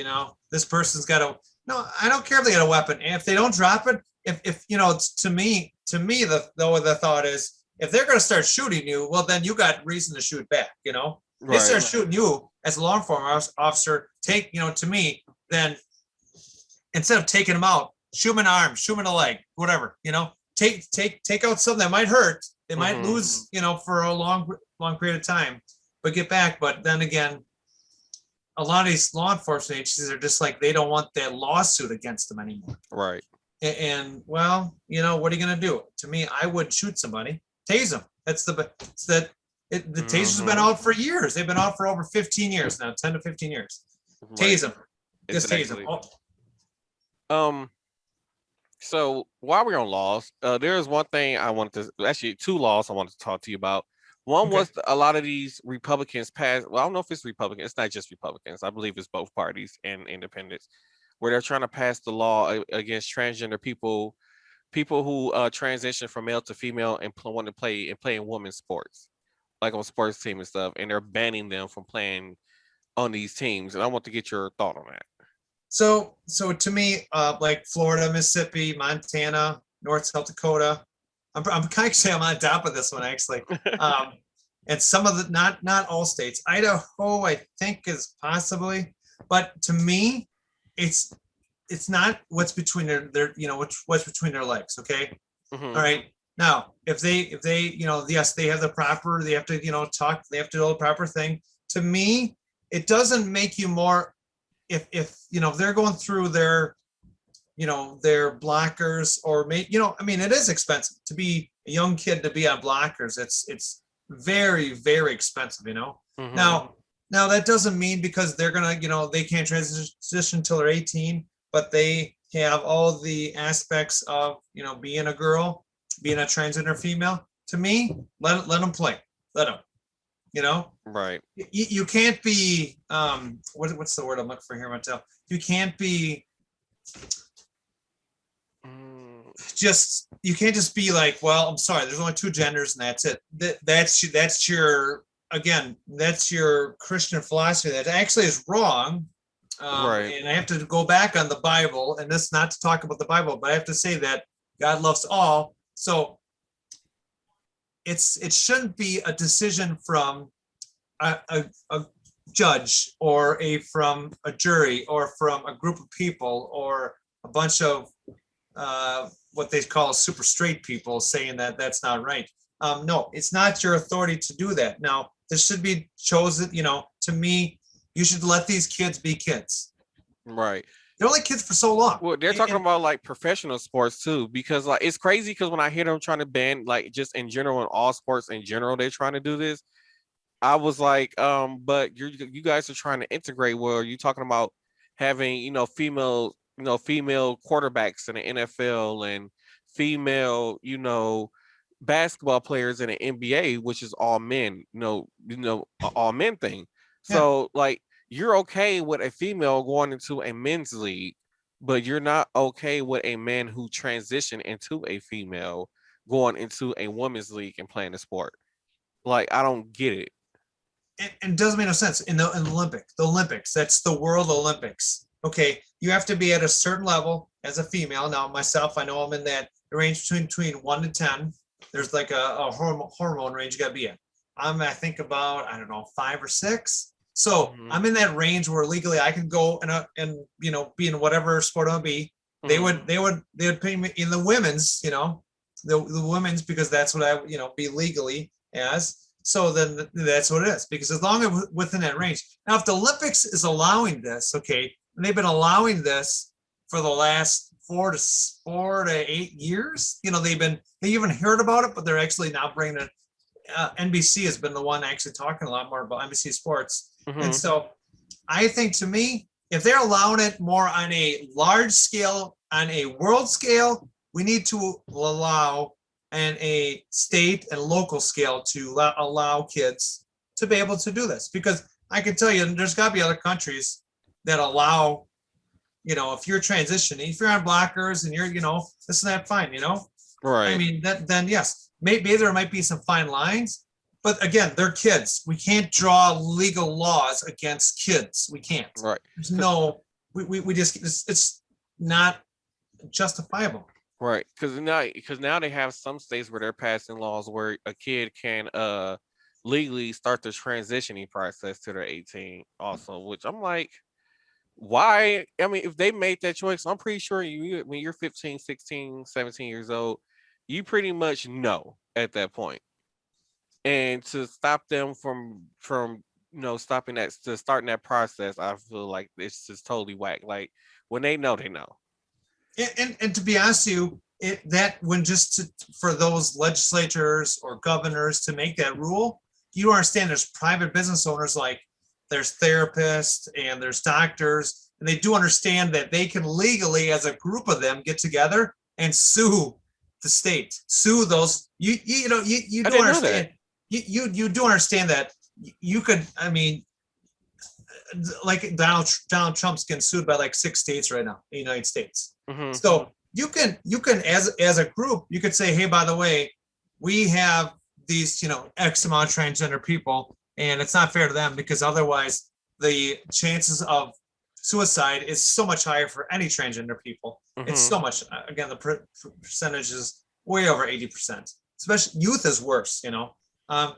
this person's got no, I don't care if they got a weapon. And if they don't drop it, if to me, the thought is if they're going to start shooting you, well, then you got reason to shoot back, They start shooting you as a law enforcement officer, to me, then instead of taking them out, shoot them an arm, shoot them in a leg, whatever. Take out something that might hurt. They might Mm-hmm. lose, for a long period of time, but get back. But then again, a lot of these law enforcement agencies are just like they don't want that lawsuit against them anymore. Right. And well, what are you gonna do? To me, I would shoot somebody, tase them. That's the tasers have been Mm-hmm. out for years. They've been out for over 15 years now, 10 to 15 years. Right. Tase them, just tase them. Exactly. Oh, Um. So while we're on laws, there's one thing I wanted to actually two laws I wanted to talk to you about. One okay. was a lot of these Republicans passed. Well, I don't know if it's Republicans. It's not just Republicans. I believe it's both parties and independents, where they're trying to pass the law against transgender people, people who transition from male to female and want to play in women's sports, like on sports team and stuff, and they're banning them from playing on these teams. And I want to get your thought on that. So to me, like Florida, Mississippi, Montana, North South Dakota, I'm kind of saying I'm on top of this one actually. Um, and some of the not all states. Idaho, I think, is possibly, but to me, it's it's not what's between their what's between their legs. Okay, all Hmm. right. Now, if they yes, they have the proper. They have to talk. They have to do the proper thing. To me, it doesn't make you more if they're going through their blockers or I mean it is expensive to be a young kid to be on blockers. It's very, very expensive. Hmm. Now that doesn't mean because they're gonna they can't transition until they're 18, but they have all the aspects of being a girl, being a transgender female. To me, let them play. Let them. You know, Right. you can't be what's the word I'm looking for here, Mattel? You can't be Mm, you can't just be like, well, I'm sorry, there's only two genders and that's it. That's your again, that's your Christian philosophy that actually is wrong. right. And I have to go back on the Bible, and this not to talk about the Bible, but I have to say that God loves all. So it shouldn't be a decision from a judge or from a jury or from a group of people or a bunch of what they call super straight people saying that that's not right. No, it's not your authority to do that. Now, this should be chosen, to me, you should let these kids be kids. Right. They're only kids for so long. Well, they're talking And about like professional sports too, because like it's crazy because when I hear them trying to ban like just in general in all sports in general, they're trying to do this. I was like, but you guys are trying to integrate where you talking about having, female quarterbacks in the NFL and female, basketball players in the NBA, which is all men, all men thing. yeah, So like you're okay with a female going into a men's league, but you're not okay with a man who transitioned into a female going into a women's league and playing the sport. Like I don't get it. and it doesn't make no sense in the Olympics. That's the World Olympics. Okay, you have to be at a certain level as a female. Now, myself, I know I'm in that range between 1 to 10. There's like a hormone range you got to be in. I think about I don't know 5 or 6. So Hmm. I'm in that range where legally I can go and be in whatever sport I'll be. They Hmm. would they would they would pay me in the women's, the women's because that's what I be legally as. So then that's what it is because as long as within that range. Now, if the Olympics is allowing this, okay, and they've been allowing this for the last 4 to 8 years. They even heard about it, but they're actually now bringing it. NBC has been the one actually talking a lot more about NBC Sports, and Hmm. so I think to me, if they're allowing it more on a large scale, on a world scale, we need to allow and a state and local scale to allow kids to be able to do this because I can tell you there's got to be other countries that allow if you're transitioning, if you're on blockers and you're this and that, fine. I Right. mean then yes, maybe there might be some fine lines, but again, they're kids. We can't draw legal laws against kids. We can't. Right. There's Cause no we just it's not justifiable. right. Because now they have some states where they're passing laws where a kid can legally start the transitioning process to their 18 also, which I'm like, why? I mean, if they made that choice, I'm pretty sure you when you're 15, 16, 17 years old, you pretty much know at that point. And to stop them from stopping that to starting that process, I feel like it's just totally whack. Like when they know. And to be honest with you, that when just for those legislators or governors to make that rule, you understand there's private business owners, like there's therapists and there's doctors, and they do understand that they can legally, as a group of them, get together and sue the state, sue those. You I do didn't know that. understand. You do understand that you could. I mean, like Donald Trump's getting sued by like 6 states right now in the United States. Hmm. So you can as a group, you could say, hey, by the way, we have these X amount of transgender people, and it's not fair to them, because otherwise the chances of suicide is so much higher for any transgender people. It's Hmm. so much. Again, the percentage is way over 80%. Especially youth is worse.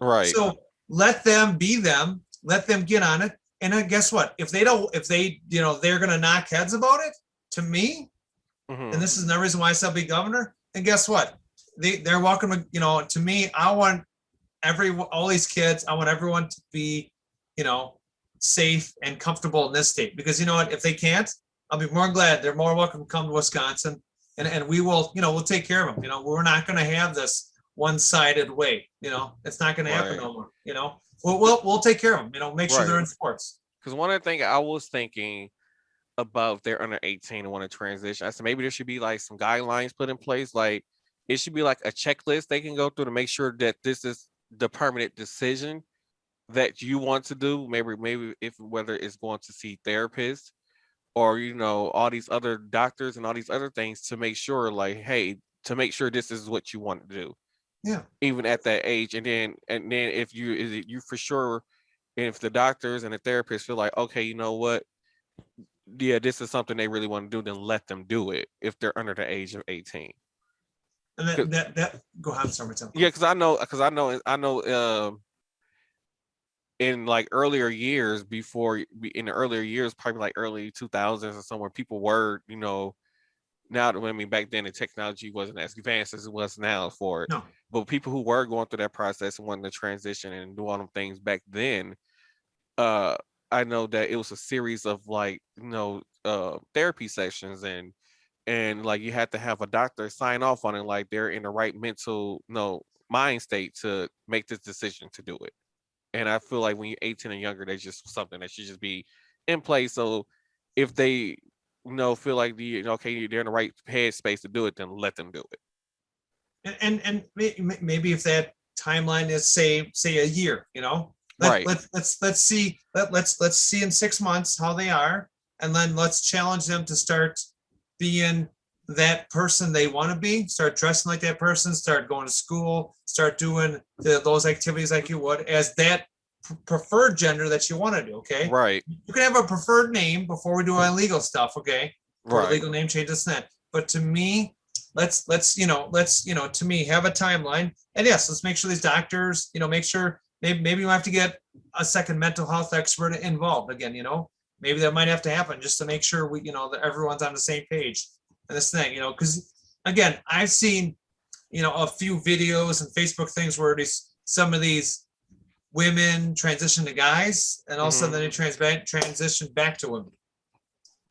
Right. So let them be them. Let them get on it. And then guess what? If they don't, if they, they're going to knock heads about it, to me, and Hmm. this is another reason why I said be governor. And guess what? They're welcome to, to me, I want all these kids, I want everyone to be, you know, safe and comfortable in this state. Because you know what? If they can't, I'll be more glad. They're more welcome to come to Wisconsin, and we will, we'll take care of them. We're not going to have this one-sided way. It's not going to happen Right. no more. We'll take care of them. Make sure they're Right. in sports. Because one of the things I was thinking about if they're under 18 and want to transition, I said maybe there should be like some guidelines put in place. Like it should be like a checklist they can go through to make sure that this is the permanent decision that you want to do. Maybe if whether it's going to see therapists or all these other doctors and all these other things to make sure like, hey, to make sure this is what you want to do Yeah. even at that age. And then if you is it you for sure, if the doctors and the therapists feel like, okay, you know what, yeah, this is something they really want to do, then let them do it if they're under the age of 18. And 'Cause- that go ahead, sorry, Martin. yeah, because I know in like earlier years, in the earlier years, probably like early 2000s or somewhere, people were, now that, I mean, back then the technology wasn't as advanced as it was now for it, No. but people who were going through that process and wanting to transition and do all them things back then, uh I know that it was a series of like, therapy sessions, and like you had to have a doctor sign off on it, like they're in the right mental, mind state to make this decision to do it. And I feel like when you're 18 and younger, there's just something that should just be in place. So if they, feel like okay, they're in the right headspace to do it, then let them do it. And maybe if that timeline is say a year, Right. let's see, let's see in 6 months how they are, and then let's challenge them to start being that person they want to be, start dressing like that person, start going to school, start doing those activities like you would as that preferred gender that you want to do. Okay, Right. you can have a preferred name before we do our legal stuff. Okay, for Right. legal name changes and that. But to me, let's to me, have a timeline. And yes, let's make sure these doctors, make sure maybe you have to get a second mental health expert involved again. Maybe that might have to happen just to make sure that everyone's on the same page. And this thing, because again, I've seen a few videos and Facebook things where some of these women transition to guys, and all of a sudden Hmm. they transition back to women.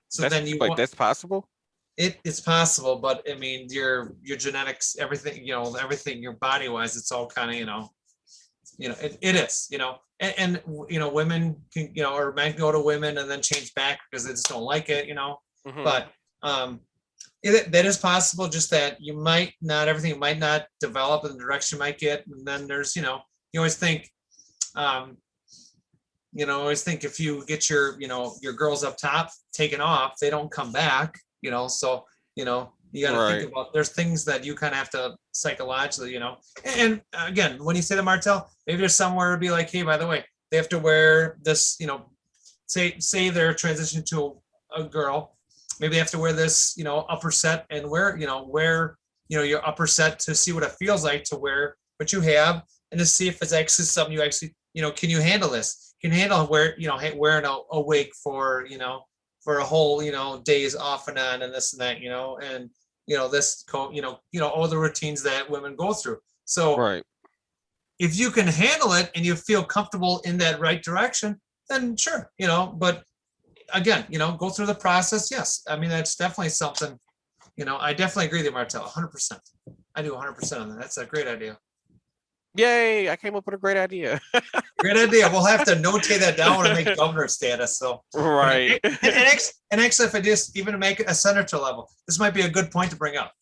So That's then you like want that's possible. it's possible, but I mean your genetics, everything, everything, your body wise, it's all kind of, it is, and women can, or men go to women and then change back because they just don't like it, Hmm. but that is possible, just that everything might not develop in the direction you might get. And then there's, you always think, um, if you get your girls up top taken off, they don't come back, so, you got to think Right. about, there's things that you kind of have to psychologically, and again, when you say the Martell, maybe there's somewhere to be like, hey, by the way, they have to wear this, say they're transitioning to a girl, maybe they have to wear this, upper set, and wear your upper set to see what it feels like to wear what you have, and to see if it's actually something you actually, can you handle this? Can you handle wearing a wig for a whole, days off and on and this and that, and this all the routines that women go through. So Right. if you can handle it and you feel comfortable in that right direction, then sure, but again, go through the process. Yes. I mean, that's definitely something, I definitely agree with you, Martel, 100%. I do 100% on that. That's a great idea. Yay! I came up with a great idea. Great idea. We'll have to notate that down and make governor status. So, Right. and actually, if I just even make it a senator level, this might be a good point to bring up.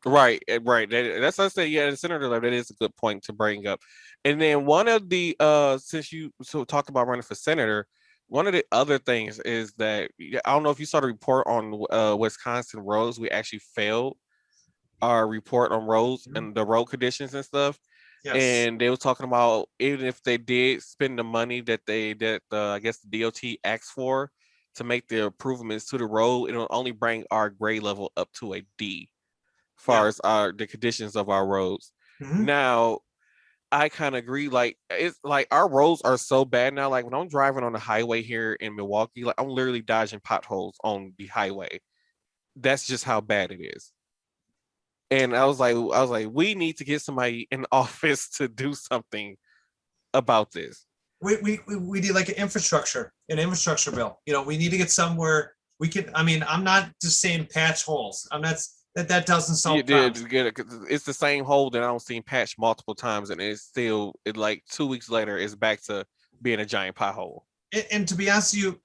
Right, right. That's what I said. Yeah, the senator level, that is a good point to bring up. And then one of the since you talked about running for senator, one of the other things is that I don't know if you saw the report on Wisconsin roads. We actually failed our report on roads Mhm. and the road conditions and stuff. Yes. And they were talking about even if they did spend the money that I guess the DOT asked for to make the improvements to the road, it'll only bring our grade level up to a D far Yeah. as the conditions of our roads. Mhm. Now, I kind of agree. Like it's like our roads are so bad now. Like when I'm driving on the highway here in Milwaukee, like I'm literally dodging potholes on the highway. That's just how bad it is. And I was like, we need to get somebody in office to do something about this. We need like an infrastructure bill. We need to get somewhere we can. I mean, I'm not just saying patch holes. I'm not that doesn't You solve did problems. get it. It's the same hole that I don't seen patched multiple times, and it's still like 2 weeks later, it's back to being a giant pothole. And to be honest with you,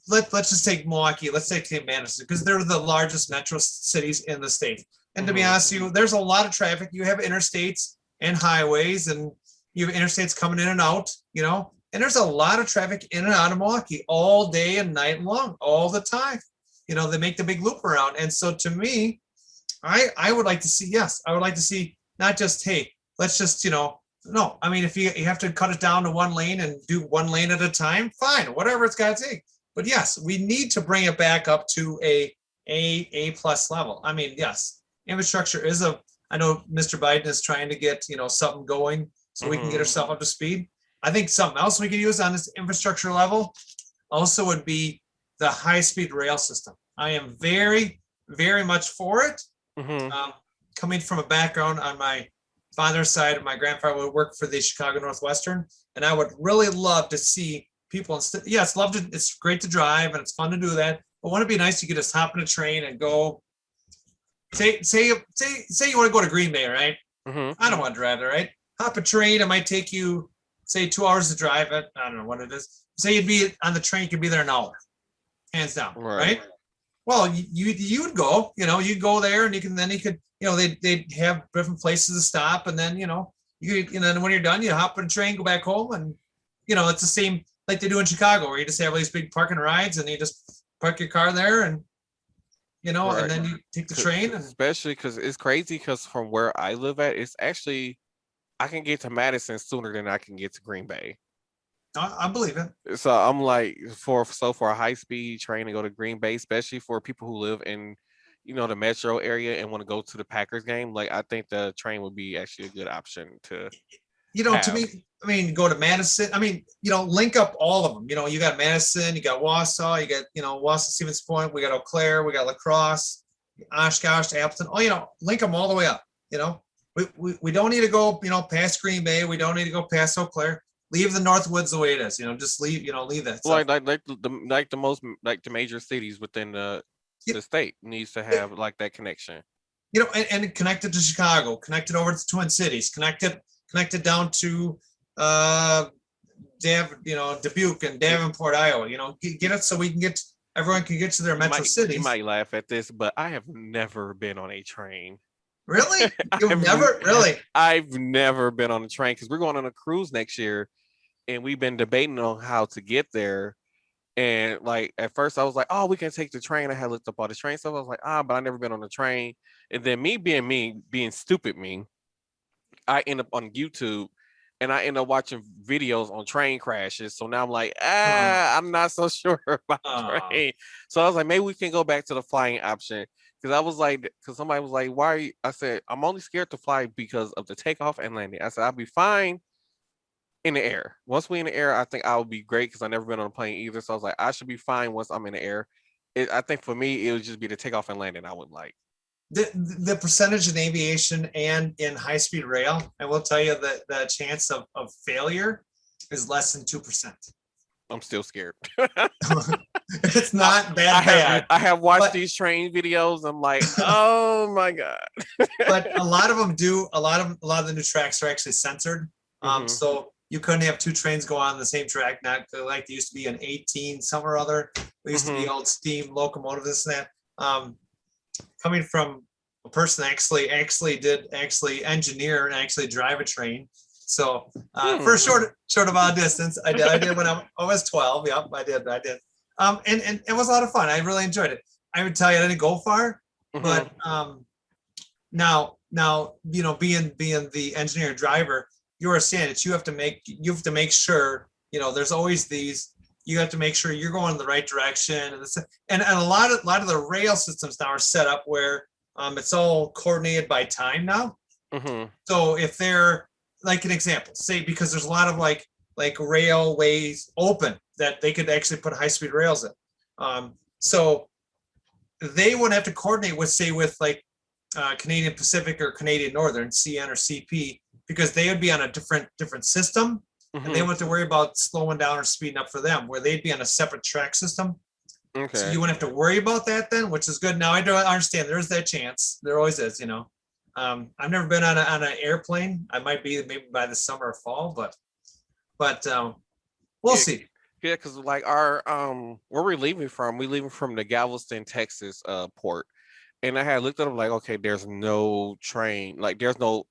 let's just take Milwaukee, let's take Madison, because they're the largest metro cities in the state. And to be Hmm. honest with you, there's a lot of traffic. You have interstates and highways, and you have interstates coming in and out, and there's a lot of traffic in and out of Milwaukee all day and night long, all the time. They make the big loop around. And so to me, I would like to see, yes, I would like to see not just, hey, let's just, no, I mean, if you have to cut it down to one lane and do one lane at a time, fine, whatever it's got to take. But yes, we need to bring it back up to a plus level. I mean, yes, infrastructure is I know Mr. Biden is trying to get, something going so we can get Hmm. ourselves up to speed. I think something else we could use on this infrastructure level also would be the high speed rail system. I am very, very much for it. Hmm. Um, Coming from a background on my father's side, my grandfather would work for the Chicago Northwestern, and I would really love to see people instead. Yes, love to. It's great to drive and it's fun to do that. But wouldn't it be nice to get us hop in a train and go? Say you want to go to Green Bay, right? Hmm. I don't want to drive there, right? Hop a train. It might take you say 2 hours to drive it. I don't know what it is. Say you'd be on the train, you could be there an hour, hands down, Right. right? Well, you'd go, you'd go there, and you could, they'd have different places to stop, and then when you're done, you hop on a train, go back home, and it's the same like they do in Chicago, where you just have these big parking rides, and you just park your car there, and and Right. then you take the train, and Especially because it's crazy. Because from where I live at, it's actually I can get to Madison sooner than I can get to Green Bay. I believe it. So I'm like, for a high speed train to go to Green Bay, especially for people who live in, the metro area and want to go to the Packers game, like I think the train would be actually a good option to To have. me, I mean, go to Madison. I mean, link up all of them. You got Madison, you got Wausau, you got, Wausau, Stevens Point, we got Eau Claire, we got La Crosse, Oshkosh, Appleton. Oh, link them all the way up. We don't need to go, past Green Bay. We don't need to go past Eau Claire. Leave the Northwoods the way it is. Just leave, leave that stuff. Like the major cities within Yeah, the state needs to have like that connection. and connect it to Chicago, connect it over to the Twin Cities, connect it down to uh Dubuque and Davenport, Iowa. Get it so we can everyone can get to their You metro might you cities. might laugh at this, but I have never been on a train. Really? You've I've never really? I've never been on a train because we're going on a cruise next year, and we've been debating on how to get there. And like at first, I was like, "Oh, we can take the train." I had looked up all the train stuff. I was like, but I never been on a train." And then me, being stupid, I end up on YouTube, and I end up watching videos on train crashes. So now I'm like, Uh, I'm not so sure about uh, train. So I was like, maybe we can go back to the flying option. Because I was like, because somebody was like, why are you? I said, I'm only scared to fly because of the takeoff and landing. I said, I'll be fine in the air. Once we in the air, I think I would be great because I never been on a plane either. So I was like, I should be fine once I'm in the air. I think for me, it would just be the takeoff and landing. I would like. The percentage in aviation and in high speed rail, I will tell you that the chance of failure is less than 2%. I'm still scared. It's I, not that bad, I have watched but these train videos. I'm like, oh my god. but a lot of them do. A lot of the new tracks are actually censored. Hmm. So you couldn't have two trains go on the same track. Not like there used to be an 18 some or other. There used to be Hmm. old steam locomotive, this and that. Coming from a person actually engineer and actually drive a train. So for a Hmm. short amount of distance, I did when I was 12. Yep, I did. And it was a lot of fun. I really enjoyed it. I would tell you I didn't go far, Hmm. but now being the engineer driver, you understand that you have to make sure there's always these. You have to make sure you're going in the right direction, and a lot of the rail systems now are set up where it's all coordinated by time now. Hmm. So if they're like an example, say because there's a lot of like railways open that they could actually put high speed rails in. So they would have to coordinate with say with like Canadian Pacific or Canadian Northern CN or CP because they would be on a different system and they Hmm. wouldn't have to worry about slowing down or speeding up for them where they'd be on a separate track system. So Okay. you wouldn't have to worry about that then, which is good. Now I don't understand. There's that chance. There always is. I've never been on an airplane. I might be maybe by the summer or fall, but we'll Yeah. see. Yeah, because like our where we leaving from, we leaving from the Galveston, Texas port. And I had looked at them like, okay, there's no train, like there's no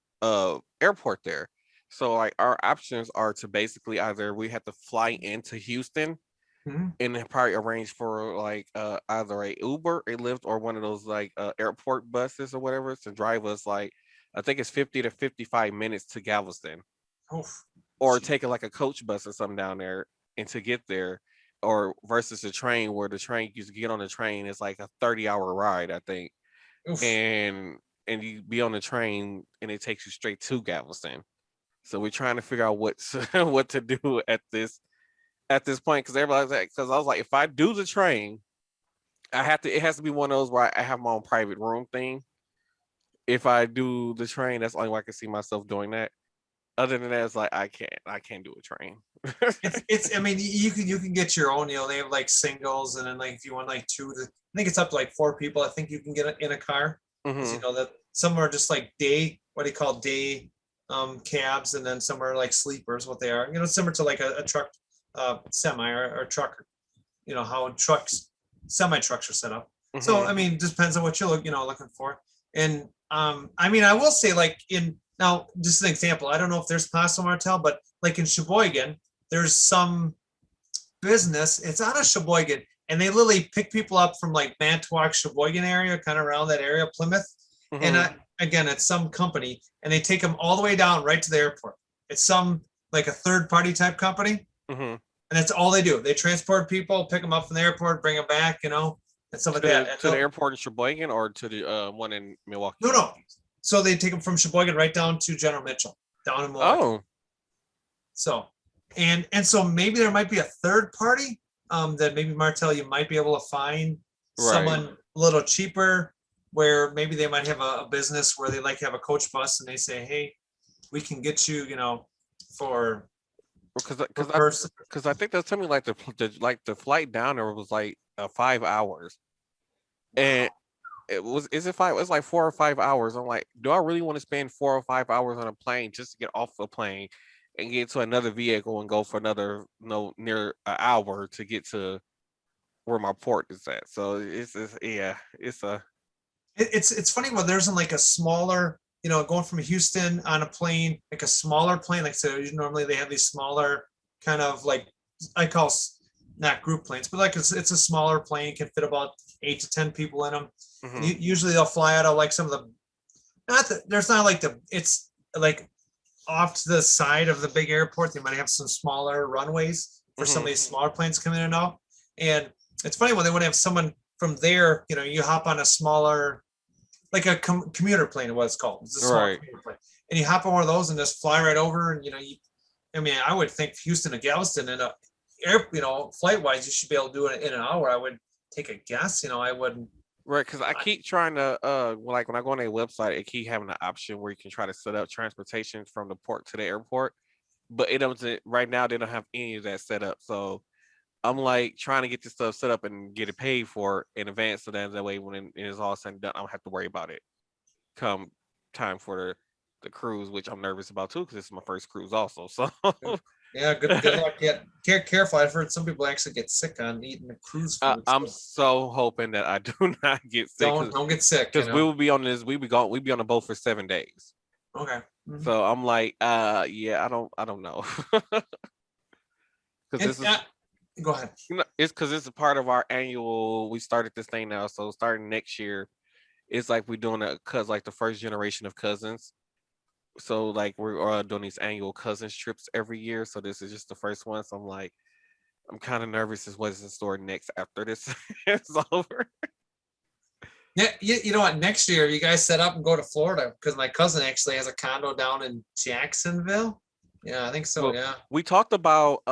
airport there. So like our options are to basically either we have to fly into Houston Mhm. and then probably arrange for like either a Uber, a Lyft, or one of those like airport buses or whatever to drive us like I think it's 50 to 55 minutes to Galveston, Oof. or Gee. taking like a coach bus or something down there and to get there, or versus a train where the train you get on the train is like a 30-hour ride, I think, Oof. and you be on the train and it takes you straight to Galveston. So we're trying to figure out what what to do at this point because everybody's like, because I was like, if I do the train, I have to. It has to be one of those where I have my own private room thing. If I do the train, that's the only way I can see myself doing that. Other than that, it's like I can't do a train. It's I mean you can get your own, they have like singles and then like if you want like I think it's up to like four people. I think you can get it in a car. Because Hmm. that some are just like day, what do you call day cabs, and then some are like sleepers, what they are. Similar to like a truck semi or truck, how trucks semi trucks are set up. So Hmm. I mean, just depends on what you're looking for. And I mean, I will say like in now just an example. I don't know if there's Paso Martel, but like in Sheboygan, there's some business. It's out of Sheboygan, and they literally pick people up from like Manitowoc, Sheboygan area, kind of around that area, Plymouth. And Hmm. again, it's some company, and they take them all the way down right to the airport. It's some like a third party type company, Hmm. and that's all they do. They transport people, pick them up from the airport, bring them back, and stuff like that. And To the airport in Sheboygan or to the one in no, Milwaukee. no. So they take them from Sheboygan right down to General Mitchell, down in Milwaukee. Oh, So, and so maybe there might be a third party that maybe Martel you might be able to find right. someone a little cheaper, where maybe they might have a business where they like to have a coach bus and they say, hey, we can get you, for Because per person. I think that's something like the flight down there was like 5 hours, and Wow. it was is it five? It's like 4 or 5 hours. I'm like, do I really want to spend 4 or 5 hours on a plane just to get off the plane and get to another vehicle and go for another no near an hour to get to where my port is at? So it's yeah, it's a It's funny when there's in like a smaller, going from Houston on a plane, like a smaller plane, like so normally they have these smaller kind of like I call not group planes, but like it's a smaller plane, can fit about 8 to 10 people in them. And mhm, usually they'll fly out of like some of the there's not like it's like off to the side of the big airport. They might have some smaller runways for some of mhm, these smaller planes coming in and out. And it's funny when they want to have someone from there, you hop on a smaller like a commuter plane, what it's called. It's a small right. commuter plane, and you hop on one of those and just fly right over, and I mean, I would think Houston to Galveston and air, flight wise, you should be able to do it in an hour. I would take a guess. I wouldn't. Right, because I I, keep trying to like when I go on their website, it keep having an option where you can try to set up transportation from the port to the airport, but it doesn't right now. They don't have any of that set up, so I'm like trying to get this stuff set up and get it paid for in advance, so that way when it is all said and done, I don't have to worry about it come time for the cruise, which I'm nervous about too because this is my first cruise also. So yeah, good luck. Yeah, careful. I've heard some people actually get sick on eating the cruise food. I'm So so hoping that I do not get sick don't get sick. because we will be on this. We be on the boat for 7 days. Okay. Mhm. So I'm like, yeah, I don't know, because And this is go ahead. it's because it's a part of our annual. We started this thing now, so starting next year, it's like we're doing a cause like the first generation of cousins. So like we're doing these annual cousins trips every year. So this is just the first one. So I'm like, I'm kind of nervous as what's in store next after this is over. Yeah, you know what? Next year, you guys set up and go to Florida because my cousin actually has a condo down in Jacksonville. Yeah, I think so. Well, Yeah. we talked about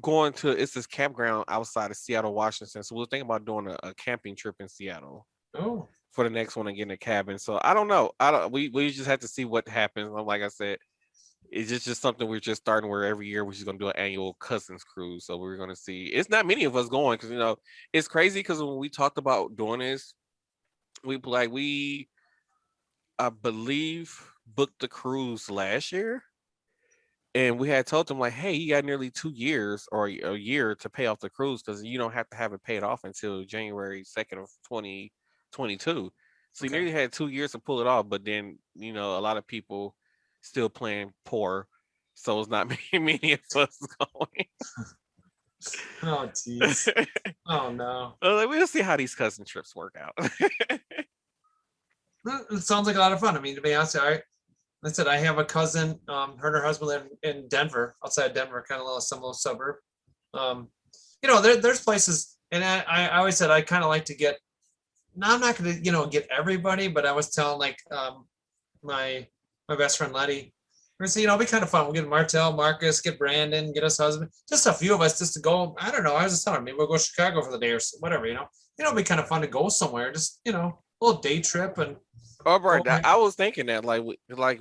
going to it's this campground outside of Seattle, Washington. So we're thinking about doing a camping trip in Seattle Oh, for the next one and getting a cabin. So I don't know. I don't. We just have to see what happens. Like I said, it's just something we're just starting where every year we're just gonna do an annual cousins cruise. So we're gonna see. It's not many of us going because it's crazy because when we talked about doing this, we I believe booked the cruise last year. And we had told them like, hey, you got nearly 2 years or a year to pay off the cruise because you don't have to have it paid off until January 2nd of 2022. So you okay. nearly had 2 years to pull it off, but then a lot of people still playing poor, so it's not many of us going. Oh, jeez. Oh no. Like, we'll see how these cousin trips work out. Well, it sounds like a lot of fun. I mean, to be honest, I said I have a cousin. Her and her husband live in Denver, outside Denver, kind of some little suburb. Um, there's places, and I always said I kind of like to get. Now I'm not going to get everybody, but I was telling like my my best friend Letty. We're saying, it'll be kind of fun. We'll get Martel, Marcus, get Brandon, get us husband, just a few of us, just to go. I don't know. I was just telling her, maybe we'll go to Chicago for the day or whatever. It'll be kind of fun to go somewhere. Just a little day trip and All right, go. I was thinking that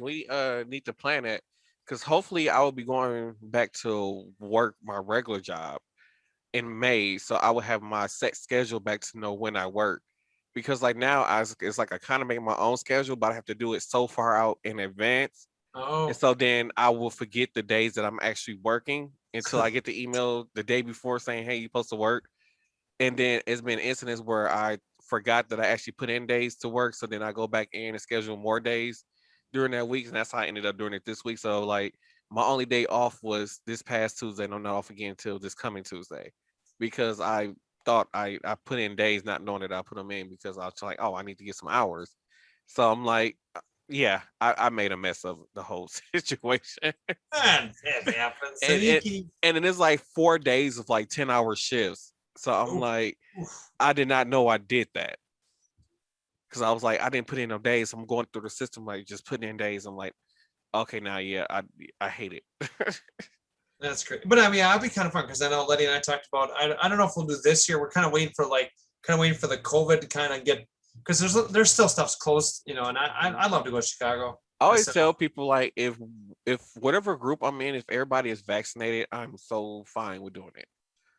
we need to plan it because hopefully I will be going back to work my regular job in May, so I would have my set schedule back to know when I work. Because like now, it's like I kind of make my own schedule, but I have to do it so far out in advance, and Oh, so then I will forget the days that I'm actually working until I get the email the day before saying, "Hey, you're supposed to work." And then it's been incidents where I forgot that I actually put in days to work, so then I go back in and schedule more days during that week, and that's how I ended up doing it this week. So like my only day off was this past Tuesday, and I'm not off again until this coming Tuesday because I thought I put in days not knowing that I put them in because I was like, oh, I need to get some hours. So I'm like, yeah, I made a mess of the whole situation. man, it happens. So and you it can, and then it's like 4 days of like 10-hour shifts. So I'm oof, like, oof. I did not know I did that because I was like, I didn't put in no days. I'm going through the system like just putting in days. I'm like, okay, now yeah, I hate it. That's great. But I mean, I'd be kind of fun because I know Letty and I talked about. I don't know if we'll do this year. We're kind of waiting for the COVID to kind of get because there's still stuff's closed, and I'd love to go to Chicago. I I always said, tell people like if whatever group I'm in, if everybody is vaccinated, I'm so fine with doing it.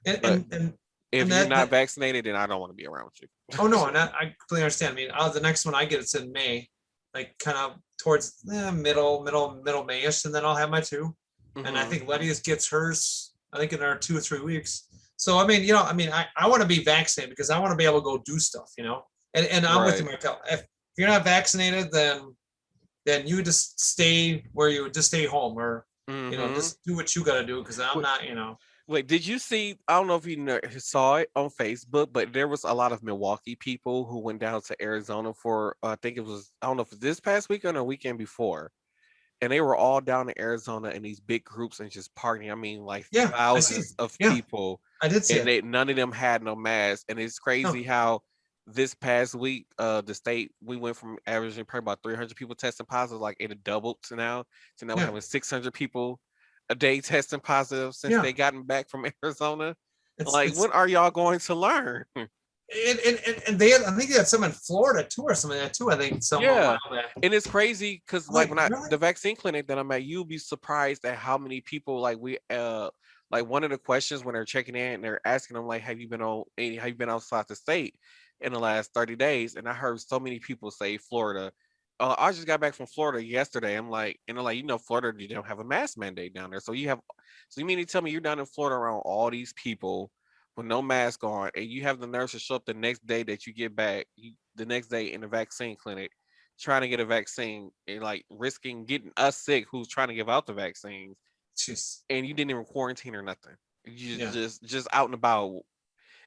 and But and and, if and you're that, not that vaccinated, then I don't want to be around you. oh no, and I completely understand. I mean, the next one I get it's in May, like kind of towards middle Mayish, and then I'll have my two. And I Hmm. think Letty's gets hers, I think in our 2 or 3 weeks. So I mean, I want to be vaccinated because I want to be able to go do stuff, And I'm with you, Right. Martel. If you're not vaccinated, then you just stay where you just stay home or Hmm. just do what you got to do because I'm Wait, not, wait, did you see? I don't know if you saw it on Facebook, but there was a lot of Milwaukee people who went down to Arizona for. I think it was. I don't know if it's this past weekend or weekend before, and they were all down in Arizona in these big groups and just partying. I mean, like yeah, I see. thousands of Yeah, people, I did see and it. none of them had no mask. And it's No, crazy how this past week, the state we went from averaging probably about 300 people testing positive, like it had doubled to now we're Yeah, having 600 people a day testing positive since yeah. they gotten back from Arizona. Like, It's when are y'all going to learn? and they had, I think they had some in Florida too or something like that too. I think some a Yeah, while back. and it's crazy because I'm like like, when I really? the vaccine clinic that I'm at, you'll be surprised at how many people like one of the questions when they're checking in, they're asking them like, have you been outside the state in the last 30 days? And I heard so many people say Florida. I just got back from Florida yesterday. I'm like, and they're like, Florida, you don't have a mask mandate down there, so you mean to tell me you're down in Florida around all these people with no mask on, and you have the nurses show up the next day that you get back, the next day in the vaccine clinic trying to get a vaccine and like risking getting us sick who's trying to give out the vaccines, Jeez. and you didn't even quarantine or nothing. You Yeah. just out and about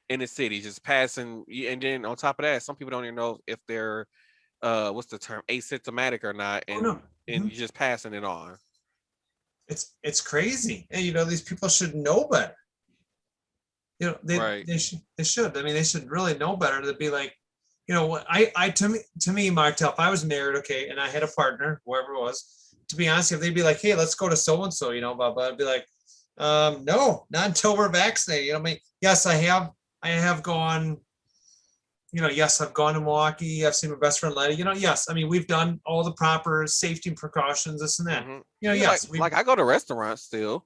in the city, just passing. And then on top of that, some people don't even know if they're what's the term, asymptomatic or not, Oh and no. Mhm. you're just passing it on. It's crazy. And these people should know better. Right. They should. I mean, they should really know better to be like, what I to me, Martel, if I was married, okay, and I had a partner, whoever it was, to be honest, if they'd be like, hey, let's go to so and so, blah blah, I'd be like, no, not until we're vaccinated. I mean, yes, I have gone. Yes, I've gone to Milwaukee. I've seen my best friend Letty. Yes, I mean, we've done all the proper safety precautions, this and that. Yeah, like Yes, we I go to restaurants still.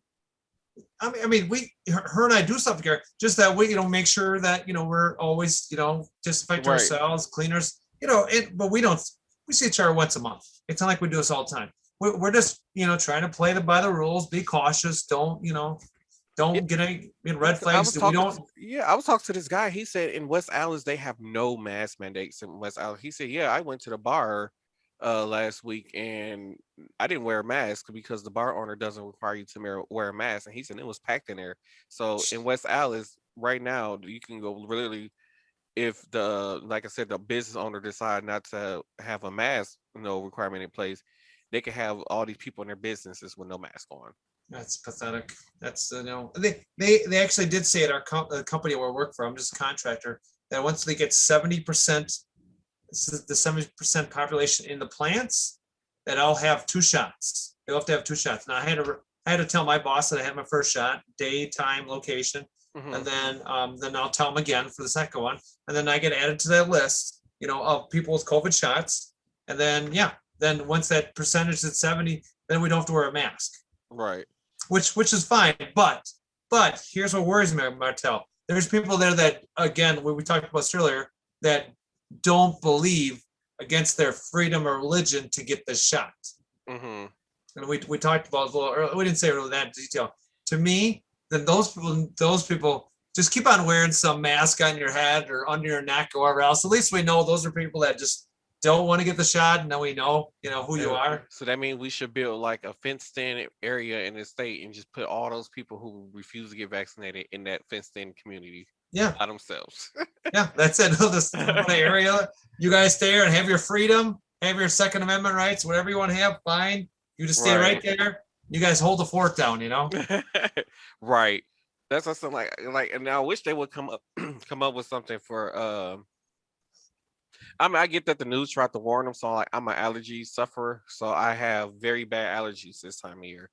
I mean, her and I do stuff together, just that way, make sure that, we're always, disinfect Right. ourselves, cleaners, but we see each other once a month. It's not like we do this all the time. We're just, trying to play by the rules, be cautious. Don't, Yeah, don't get any yeah, red 'cause I flags was that we talking don't. to I was talking to this guy. He said in West Allis they have no mask mandates in West Allis. He said, "Yeah, I went to the bar last week and I didn't wear a mask because the bar owner doesn't require you to wear a mask." And he said it was packed in there. So in West Allis right now, you can go literally if the like I said, the business owner decide not to have a mask, requirement in place, they can have all these people in their businesses with no mask on. That's pathetic. That's they actually did say at our company where I work for, I'm just a contractor, that once they get 70%, the 70% population in the plants, that I'll have two shots. They'll have to have two shots. Now I had to tell my boss that I had my first shot, day, time, location, Hmm. and then I'll tell them again for the second one, and then I get added to that list, of people with COVID shots, and then yeah, then once that percentage is 70, then we don't have to wear a mask, Right. which is fine. But here's what worries me, Martel. There's people there that, again, we talked about this earlier, that don't believe, against their freedom or religion, to get this shot. Hmm. And we talked about it a little earlier. We didn't say really that in detail. To me, then those people just keep on wearing some mask on your head or under your neck or wherever else. At least we know those are people that just don't want to get the shot, and then we know, who you are. So that means we should build like a fenced-in area in the state and just put all those people who refuse to get vaccinated in that fenced-in community Yeah, by themselves. yeah, that's it. This area, you guys stay there and have your freedom, have your Second Amendment rights, whatever you want to have, fine. You just stay right Right. there. You guys hold the fort down, Right. That's what I'm like, and I wish they would come up come up with something for I mean, I get that the news tried to warn them, so like I'm an allergy sufferer, so I have very bad allergies this time of year.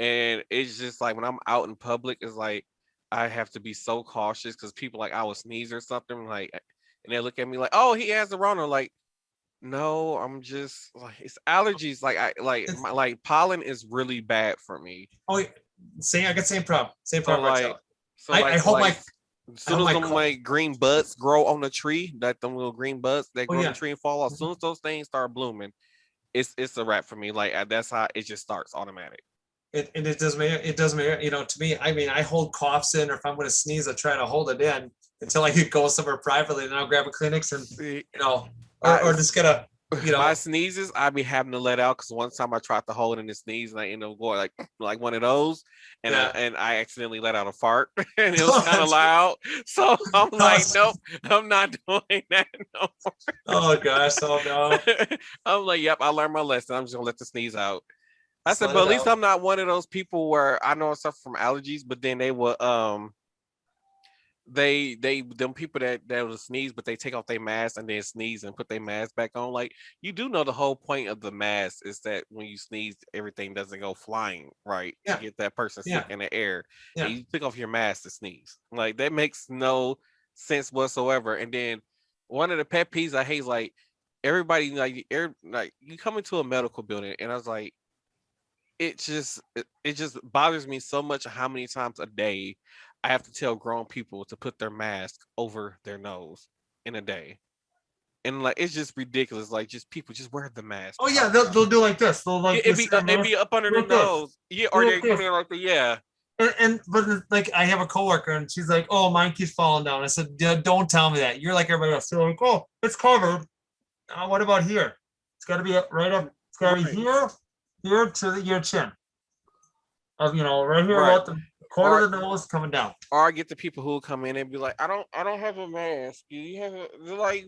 And it's just like when I'm out in public, it's like I have to be so cautious because people like I will sneeze or something, like, and they look at me like, "Oh, he has the Rona." Like, no, I'm just like it's allergies. Like like pollen is really bad for me. Oh, I got same So problem, like Martel. so I, I like hope like my as I soon hope as my them like green buds grow on the tree, like them little green buds that oh grow on the yeah. tree and fall, as soon as those things start blooming, it's a wrap for me. Like that's how it just starts automatic. It does matter. It does matter. To me, I mean, I hold coughs in, or if I'm going to sneeze, I try to hold it in until I could go somewhere privately, and I'll grab a Kleenex and, See, you know, I or just get a, you my know, sneezes, I be having to let out because one time I tried to hold it in the sneeze and I ended up going like one of those, and yeah. I accidentally let out a fart and it was kind of loud. So I'm like, nope, I'm not doing that no Oh gosh, oh no, more. I'm like, yep, I learned my lesson. I'm just gonna let the sneeze out. I just said, let but it at least out. I'm not one of those people where I know I suffer from allergies, but then they will them people that will sneeze, but they take off their mask and then sneeze and put their mask back on. Like, you do know the whole point of the mask is that when you sneeze, everything doesn't go flying, right? To Yeah, get that person sick yeah, in the air, and yeah. you take off your mask to sneeze. Like, that makes no sense whatsoever. And then one of the pet peeves I hate is like everybody like you come into a medical building, and I was like, it just bothers me so much how many times a day I have to tell grown people to put their mask over their nose in a day. And like, it's just ridiculous. Like, just people just wear the mask Oh yeah, properly. they'll do like this. They'll Yeah, like this. it'd be up under Do the like this. nose. Yeah, or Do they like come this. in like the yeah. And but like I have a coworker and she's like, "Oh, mine keeps falling down." I said, "Don't tell me that. You're like everybody else." They're like, "Oh, it's covered. What about here? It's got to be right up. It's got to be Right. here, here to your chin. Of right here Right. about the corner Or of the nose coming down." or I get the people who will come in and be like, I don't have a mask. Do you have a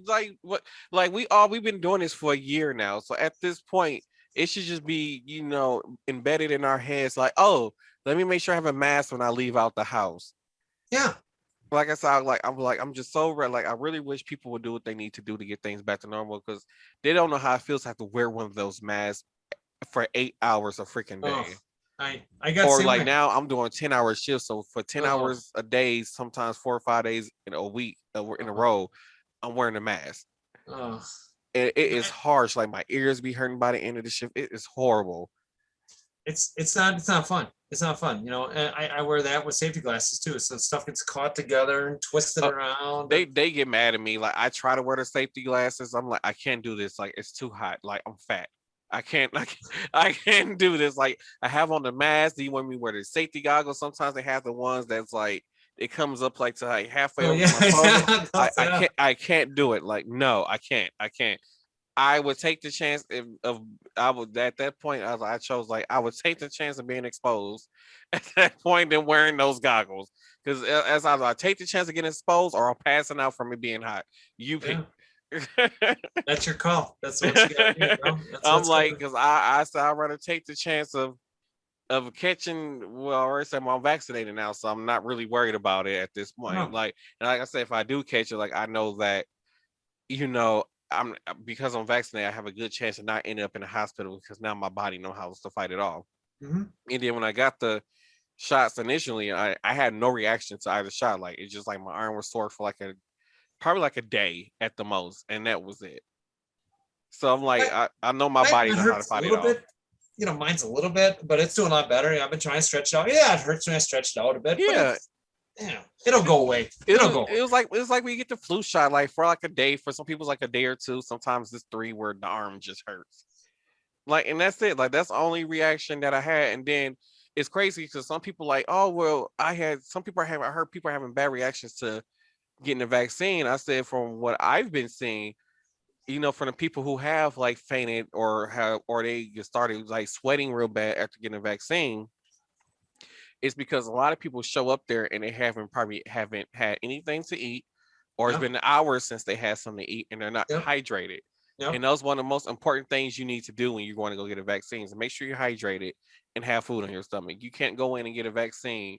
like what like we've been doing this for a year now. So at this point, it should just be, embedded in our heads like, oh, let me make sure I have a mask when I leave out the house. Yeah, Like I said, I'm just so red. Like, I really wish people would do what they need to do to get things back to normal, because they don't know how it feels to have to wear one of those masks for 8 hours a freaking oh, day. I got Or same like way. now I'm doing 10-hour shifts. So for 10 Oh, hours a day, sometimes 4 or 5 days in a week, in a oh, row, I'm wearing a mask. oh. And it is harsh. Like, my ears be hurting by the end of the shift. It is horrible. It's not fun. It's not fun. And I wear that with safety glasses too. So stuff gets caught together and twisted Uh, around. they get mad at me. Like, I try to wear the safety glasses. I'm like, I can't do this. Like, it's too hot. Like, I'm fat. I can't like I can't do this. Like, I have on the mask. Do you want me to wear the safety goggles? Sometimes they have the ones that's like it comes up like to like halfway Oh over yeah, my forehead. yeah, yeah. I can't do it. Like, no, I can't. I can't. I would take the chance of I would at that point I chose, like, I would take the chance of being exposed at that point than wearing those goggles, because as I take the chance of getting exposed or I'm passing out from it being hot. You pick. Yeah. That's your call. That's what you got to do, bro. That's I'm what's like, good. because I said I'd rather take the chance of catching. Well, I already said I'm vaccinated now, so I'm not really worried about it at this point. No, Like, and like I said, if I do catch it, like, I know that you know I'm because I'm vaccinated, I have a good chance of not ending up in the hospital, because now my body knows how to fight it off. hmm And then when I got the shots initially, I had no reaction to either shot. Like, it's just like my arm was sore for like probably like a day at the most, and that was it. So I'm like, I know my body it know how to hurts a fight it little off. bit. Mine's a little bit, but it's doing a lot better. I've been trying to stretch it out. Yeah, it hurts when I stretch it out a bit, but Yeah, it'll go away. It'll go away. it was like we get the flu shot, like, for like a day. For some people, it's like a day or two. Sometimes it's three, where the arm just hurts. Like, and that's it. Like, that's the only reaction that I had. And then it's crazy because some people like, oh well, I heard people are having bad reactions to getting the vaccine. I said, from what I've been seeing, from the people who have like fainted or they get started like sweating real bad after getting a vaccine, it's because a lot of people show up there and they haven't had anything to eat, or it's Yeah, been hours since they had something to eat, and they're not yep, hydrated. yep. And that's one of the most important things you need to do when you're going to go get a vaccine, is make sure you're hydrated and have food in your stomach. You can't go in and get a vaccine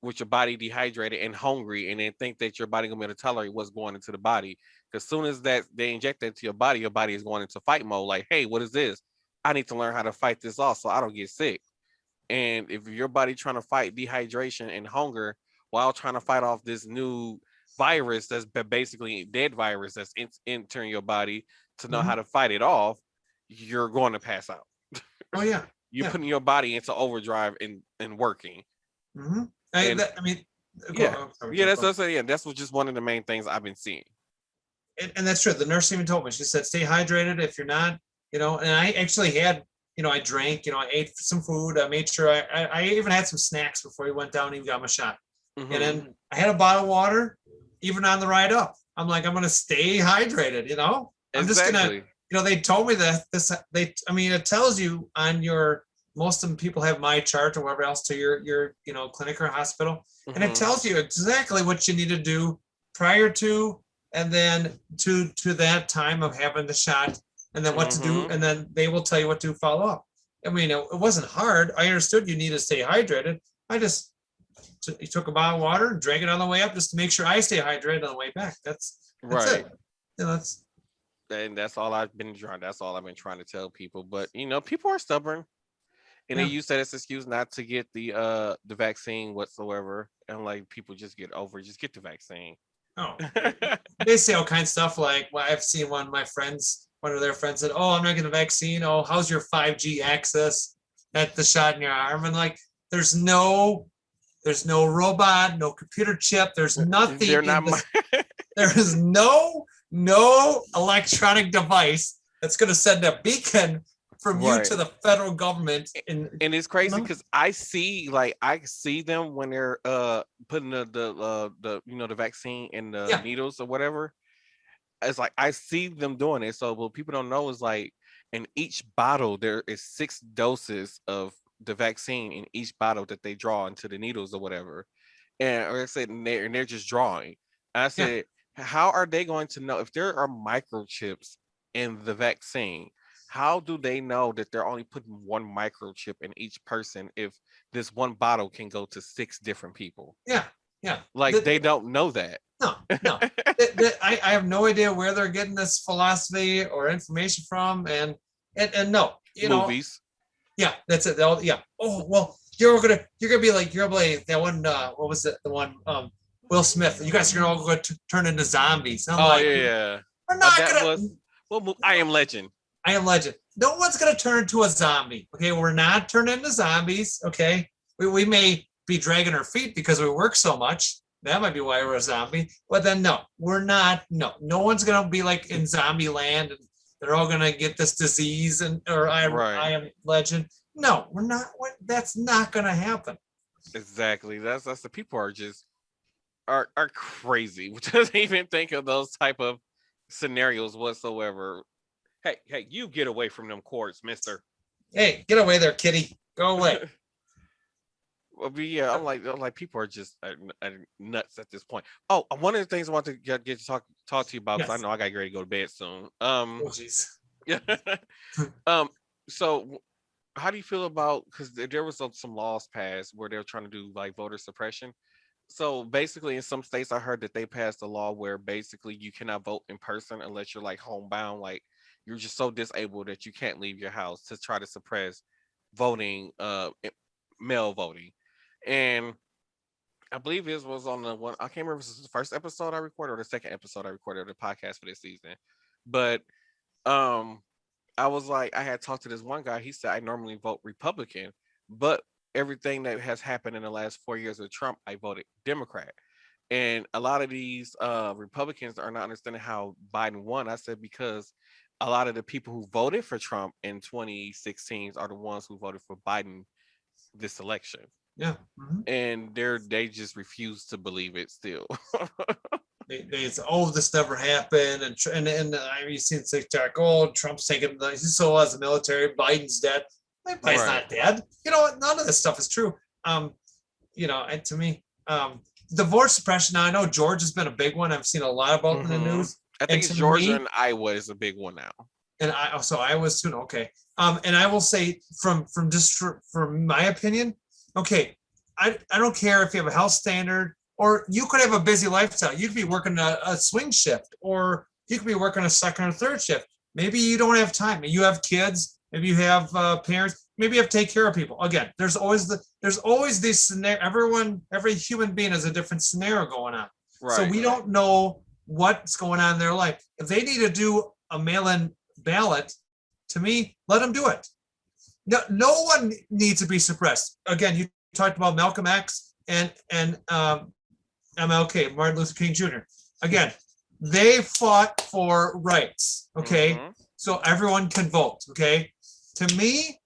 with your body dehydrated and hungry, and then think that your body gonna be able to tolerate what's going into the body. Because soon as that they inject that into your body is going into fight mode. Like, hey, what is this? I need to learn how to fight this off so I don't get sick. And if your body trying to fight dehydration and hunger while trying to fight off this new virus that's basically dead virus that's entering your body to know how hmm to fight it off, you're going to pass out. Oh yeah, You're yeah. putting your body into overdrive and working. hmm And I mean, go. yeah, Oh, sorry, yeah, Jeff, that's go. that's yeah, that's what just one of the main things I've been seeing. And that's true. The nurse even told me. She said, "Stay hydrated. If you're not, And I actually had, I drank. I ate some food. I made sure I even had some snacks before he went down and even got my shot. And Hmm. then I had a bottle of water, even on the ride up. I'm like, I'm gonna stay hydrated. I'm just gonna. Exactly. They told me that this. I mean, it tells you on your. Most of them people have my chart or whatever else to your clinic or hospital, and it Hmm. tells you exactly what you need to do prior to and then to that time of having the shot, and then what to do, Hmm. and then they will tell you what to follow up. I mean, it wasn't hard. I understood you need to stay hydrated. I just he took a bottle of water and drank it on the way up just to make sure I stay hydrated on the way back. That's it. Right. That's And that's all I've been trying. That's all I've been trying to tell people. But people are stubborn, and they yeah. use that as excuse not to get the vaccine whatsoever. And like people just get over, it, just get the vaccine. Oh, they say all kinds of stuff like, well, I've seen one of their friends said, "Oh, I'm not getting a vaccine. Oh, how's your 5G access at the shot in your arm?" And like, there's no, there's no robot, no computer chip. There's They're nothing not in my this. There is no electronic device that's going to send a beacon from you right. to the federal government. In And it's you crazy know, because I see them when they're putting the the vaccine in the yeah, needles or whatever. It's like I see them doing it. So what people don't know is like in each bottle there is 6 doses of the vaccine in each bottle that they draw into the needles or whatever. And like I said, and they're just drawing. And I yeah, said, how are they going to know if there are microchips in the vaccine? How do they know that they're only putting one microchip in each person if this one bottle can go to 6 different people? yeah, yeah. Like they don't know that. No, no. I have no idea where they're getting this philosophy or information from, and no, Movies. yeah, that's it. Yeah. Oh well, you're gonna be like that one. What was it? The one Will Smith. You guys are gonna all go turn into zombies. And I'm Oh like, yeah, yeah. we're not That gonna. was I Am Legend. I am Legend. No one's gonna turn into a zombie. Okay, we're not turning into zombies. Okay, we may be dragging our feet because we work so much. That might be why we're a zombie. But then no, we're not. No one's gonna be like in zombie land and they're all gonna get this disease and or Right. I am Legend. No, we're not. That's not gonna happen. Exactly. That's the people are just are crazy. Doesn't even think of those type of scenarios whatsoever. Hey, you get away from them courts, mister. Hey, get away there, kitty. Go away. Well, but yeah, I'm like people are just nuts at this point. Oh, one of the things I want to get to talk to you about because I Yes. know I got ready to go to bed soon. Oh jeez. Yeah. um. So, how do you feel about because there was some laws passed where they're trying to do like voter suppression? So basically, in some states, I heard that they passed a law where basically you cannot vote in person unless you're like homebound, like you're just so disabled that you can't leave your house to try to suppress voting, mail voting. And I believe this was on the one I can't remember if this was the first episode I recorded or the second episode I recorded of the podcast for this season. But um I was like, I had talked to this one guy. He said I normally vote Republican, but everything that has happened in the last 4 years with Trump, I voted Democrat. And a lot of these Republicans are not understanding how Biden won. I said because a lot of the people who voted for Trump in 2016 are the ones who voted for Biden this election, Yeah. Mhm. and they just refuse to believe it still. They say, oh, this never happened, and you've seen TikTok. Oh, Trump's taking he still has the military. Biden's dead. Biden's Right. not dead. You know what? None of this stuff is true. Um, and to me, divorce suppression. Now I know George has been a big one. I've seen a lot about in the Hmm. news, I and think it's to Georgia me, and Iowa is a big one now. and I was too. Okay. And I will say from my opinion, okay, I don't care if you have a health standard or you could have a busy lifestyle. You could be working a swing shift or you could be working a second or third shift. Maybe you don't have time. Maybe you have kids. Maybe you have parents. Maybe you have to take care of people. Again, there's always this scenario. Every human being has a different scenario going on. So Right. we don't know what's going on in their life. If they need to do a mail-in ballot, to me, let them do it. No one needs to be suppressed. Again, you talked about Malcolm X and MLK, Martin Luther King Jr. Again, they fought for rights. Okay, Hmm. so everyone can vote. Okay, to me,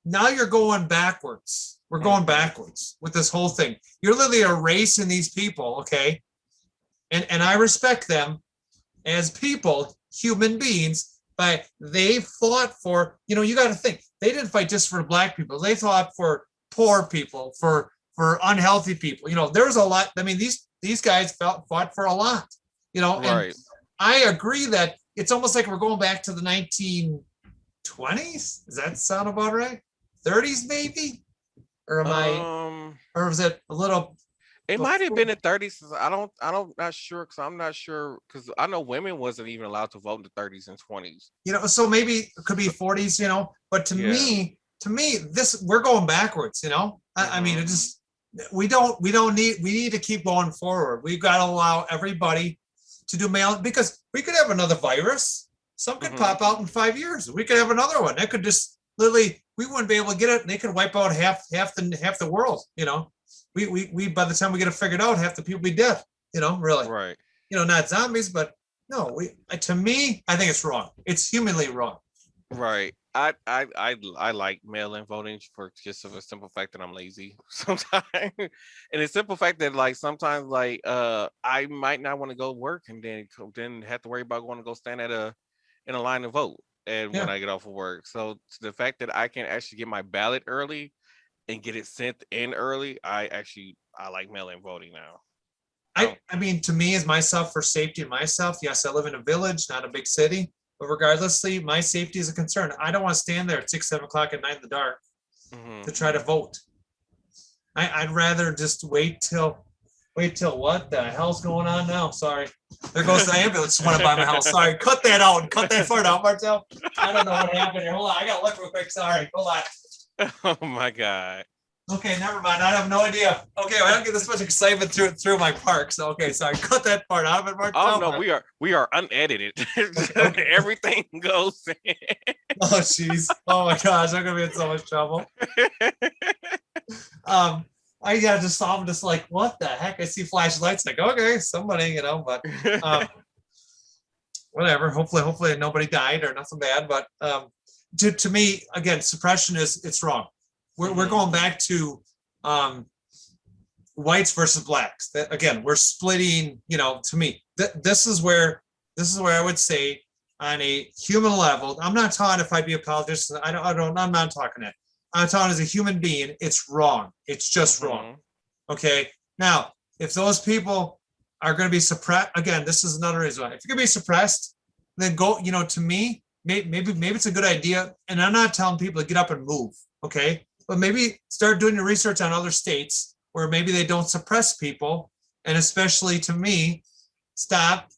now you're going backwards. We're going Hmm. backwards with this whole thing. You're literally erasing these people. Okay, and I respect them as people, human beings, but they fought for, you got to think, they didn't fight just for black people. They fought for poor people, for unhealthy people. There's a lot. I mean, these guys fought for a lot, and Right. I agree that it's almost like we're going back to the 1920s. Does that sound about right? 30s maybe? Or am I or was it a little It might have before? been in 30s. Not sure because I'm not sure because I know women wasn't even allowed to vote in the 30s and 20s. So maybe it could be So 40s, but to yeah. me, this we're going backwards, I mean, Mhm. it just we don't need we need to keep going forward. We've got to allow everybody to do mail because we could have another virus. Some could Mhm. pop out in 5 years. We could have another one. That could just literally we wouldn't be able to get it. And they could wipe out half the world. We by the time we get it figured out, half the people be dead. Really. Right. Not zombies, but no. To me, I think it's wrong. It's humanly wrong. Right. I like mail-in voting for just of a simple fact that I'm lazy sometimes, and the simple fact that like sometimes like I might not want to go work and then have to worry about going to go stand at a in a line to vote and when Yeah. I get off of work. So the fact that I can actually get my ballot early and get it sent in early, I like mail-in voting now. I I don't. I mean, to me, as myself for safety of myself, yes, I live in a village, not a big city, but regardlessly, my safety is a concern. I don't want to stand there at 6, 7 o'clock at night in the dark Mhm. to try to vote. I'd rather just wait till what the hell's going on now? Sorry. There goes the ambulance just went by my house. Sorry. Cut that out. Cut that part out, Martel. I don't know what happened here. Hold on. I gotta look real quick. Sorry. Hold on. Oh my god. Okay, never mind. I have no idea. Okay, well, I don't get this much excitement through my park. So okay, sorry. Cut that part out of it, Oh Martel. no, But we are unedited. okay. Everything goes in. Oh jeez. Oh my gosh, I'm gonna be in so much trouble. Um, I gotta just saw him just like, what the heck? I see flashlights, like, okay, somebody, but um whatever. Hopefully nobody died or nothing bad. But to me, again, suppression it's wrong. We're Mhm. going back to um whites versus blacks. That again, we're splitting. To me, this is where I would say on a human level. I'm not talking if I'd be a politician. I don't. I'm not talking that. I'm talking as a human being. It's wrong. It's just wrong. Mhm. Okay. Now, if those people are going to be suppressed, again, this is another reason why. If you're going to be suppressed, then go. To me, maybe it's a good idea. And I'm not telling people to get up and move. Okay, but maybe start doing your research on other states where maybe they don't suppress people, and especially to me, stop.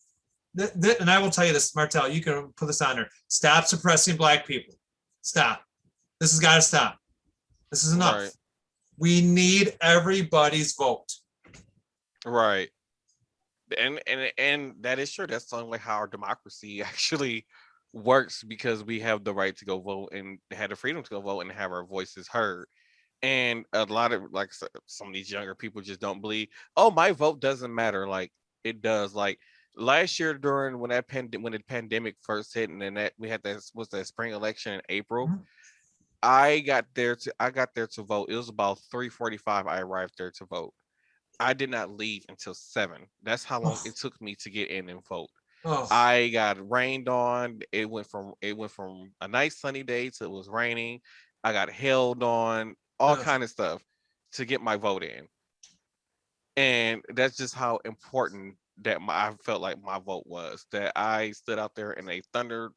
And I will tell you this, Martel. You can put this on there. Stop suppressing black people. Stop. This has got to stop. This is Right. enough. We need everybody's vote. Right. And that is true. That's the only way how our democracy actually works because we have the right to go vote and have the freedom to go vote and have our voices heard. And a lot of like some of these younger people just don't believe, oh, my vote doesn't matter. Like it does. Like last year during when the pandemic first hit and then that we had that was that spring election in April. Mhm. I got there to vote. It was about 3:45. I arrived there to vote. I did not leave until 7. That's how long Oh, it took me to get in and vote. oh, I got rained on. It went from a nice sunny day to it was raining. I got held on, all oh. kind of stuff to get my vote in. And that's just how important I felt like my vote was. That I stood out there in a thundered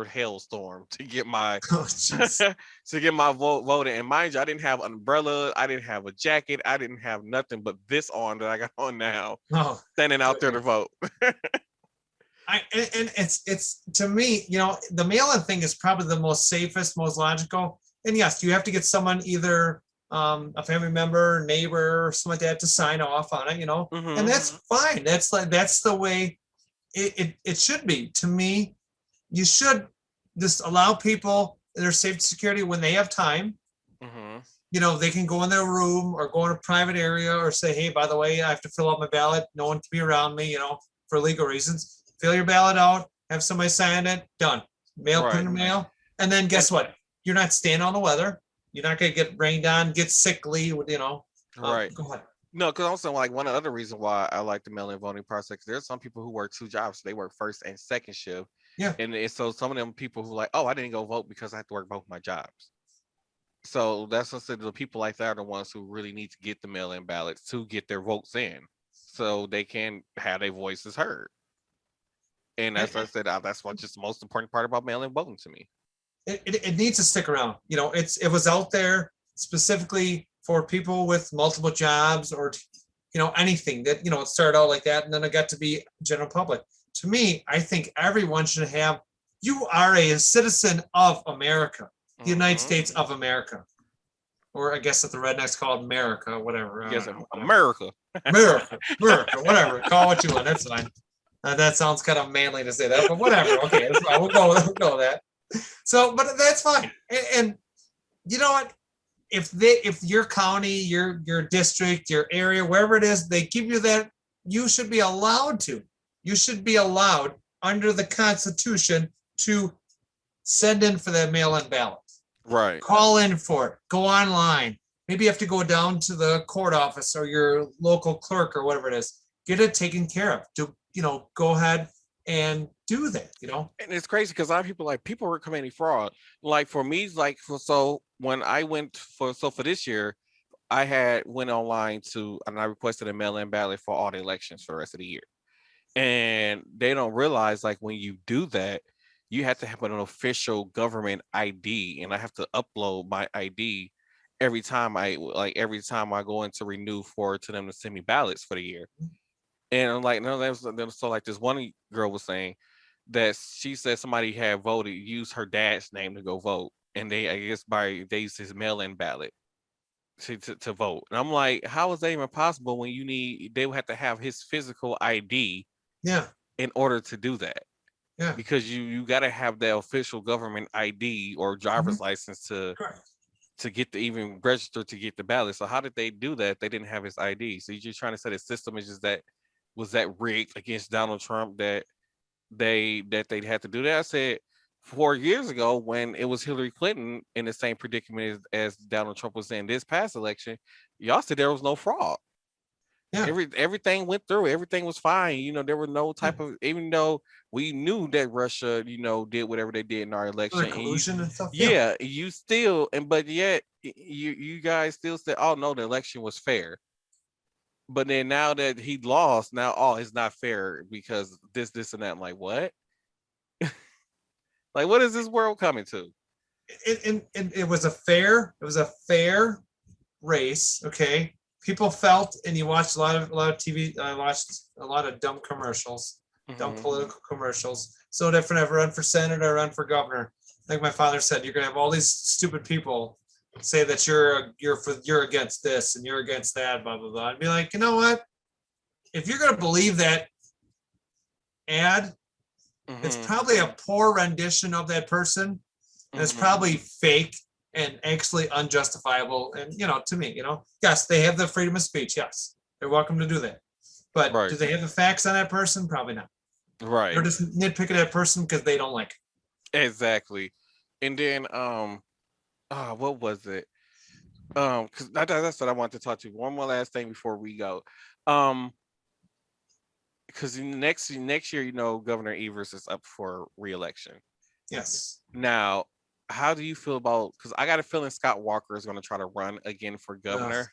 hailstorm to get my Oh, jeez. to get my vote voted. And mind you, I didn't have an umbrella, I didn't have a jacket, I didn't have nothing but this on that I got on now, Oh, standing out there to vote. and it's to me, the mail-in thing is probably the most safest, most logical. And yes, you have to get someone either a family member, neighbor, or something like that to sign off on it, and Hmm. that's fine. That's the way it should be. To me, you should just allow people their safety security when they have time. Hmm. They can go in their room or go in a private area or say, hey, by the way, I have to fill out my ballot. No one can be around me, for legal reasons. Fill your ballot out, have somebody sign it, done. Put in Right. the mail. And then And guess what? You're not staying on the weather. You're not going to get rained on, get sickly, right. go ahead. No, because also like one of the other reasons why I like the mail-in voting process. There's some people who work two jobs. They work first and second shift, Yeah. and so some of them people who like, oh, I didn't go vote because I have to work both my jobs. So that's what I said. The people like that are the ones who really need to get the mail-in ballots to get their votes in, so they can have their voices heard. And And, as I said, that's what just the most important part about mail-in voting to me. it needs to stick around. It was out there specifically for people with multiple jobs or, anything that, it started out like that. And then it got to be general public. To me, I think everyone should have, you are a citizen of America, the United Mm-hmm. States of America. Or I guess that the rednecks call it America, whatever. I Yes, don't know. America. America, whatever. Call what you want. That's fine. That sounds kind of manly to say that, but whatever. Okay, that's fine. We'll go with that. So, but that's fine. And you know what? If your county, your district, your area, wherever it is, they give you that, you should be allowed to. You should be allowed under the Constitution to send in for that mail-in ballot. Right. Call in for it. Go online. Maybe you have to go down to the court office or your local clerk or whatever it is. Get it taken care of. Go ahead and do that. And it's crazy because a lot of people were committing fraud. Like for me, so when I went for this year, I had went online and I requested a mail-in ballot for all the elections for the rest of the year. And they don't realize like when you do that, you have to have an official government ID, and I have to upload my ID every time I go in to renew to them to send me ballots for the year. And I'm like, no, so like this one girl was saying that she said somebody had used her dad's name to go vote, and I guess they used his mail-in ballot to vote. And I'm like, how is that even possible when they would have to have his physical ID Yeah. in order to do that? Yeah. Because you got to have the official government ID or driver's license Correct. to get to even register to get the ballot. So how did they do that? They didn't have his ID. So you're just trying to say the system is just that was that rigged against Donald Trump that they'd had to do that. I said 4 years ago when it was Hillary Clinton in the same predicament as Donald Trump was in this past election, y'all said there was no fraud. Yeah. Everything went through. Everything was fine. There were no type of, even though we knew that Russia, did whatever they did in our election. The collusion and stuff. Yeah, you still, but yet you guys still said, oh no, the election was fair. But then now that he lost, now it's not fair because this, and that. I'm like, what? Like, what is this world coming to? It was a fair race. Okay. People felt, and you watched a lot of TV. I watched a lot of dumb commercials, dumb political commercials. So different. I've run for senator, run for governor. Like my father said, you're gonna have all these stupid people say that you're against this and you're against that, blah blah blah. I'd be like, you know what? If you're gonna believe that ad, it's probably a poor rendition of that person, and it's probably fake and actually unjustifiable. And to me, yes, they have the freedom of speech. Yes, they're welcome to do that. But Right. do they have the facts on that person? Probably not. Right. They're just nitpicking that person because they don't like it. Exactly. And then what was it? Because that's what I want to talk to. One more last thing before we go. Because next year, Governor Evers is up for re-election. Yes. Now, how do you feel about? Because I got a feeling Scott Walker is going to try to run again for governor.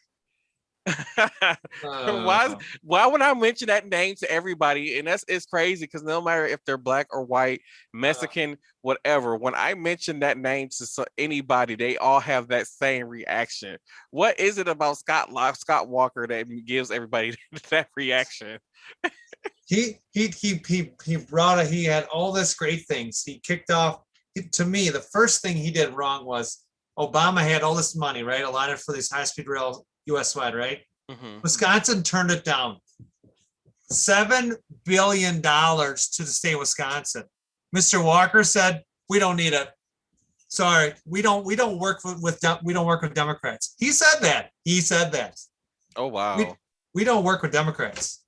Why would I mention that name to everybody? And it's crazy because no matter if they're black or white, Mexican, whatever, when I mention that name to anybody, they all have that same reaction. What is it about Scott Walker that gives everybody that reaction? He had all this great things. He kicked off. To me, the first thing he did wrong was Obama had all this money, right, allotted for these high-speed rail US wide, right? Wisconsin turned it down. $7 billion to the state of Wisconsin. Mr. Walker said, "We don't need it. Sorry, we don't work with Democrats." He said that. Oh wow. We don't work with Democrats.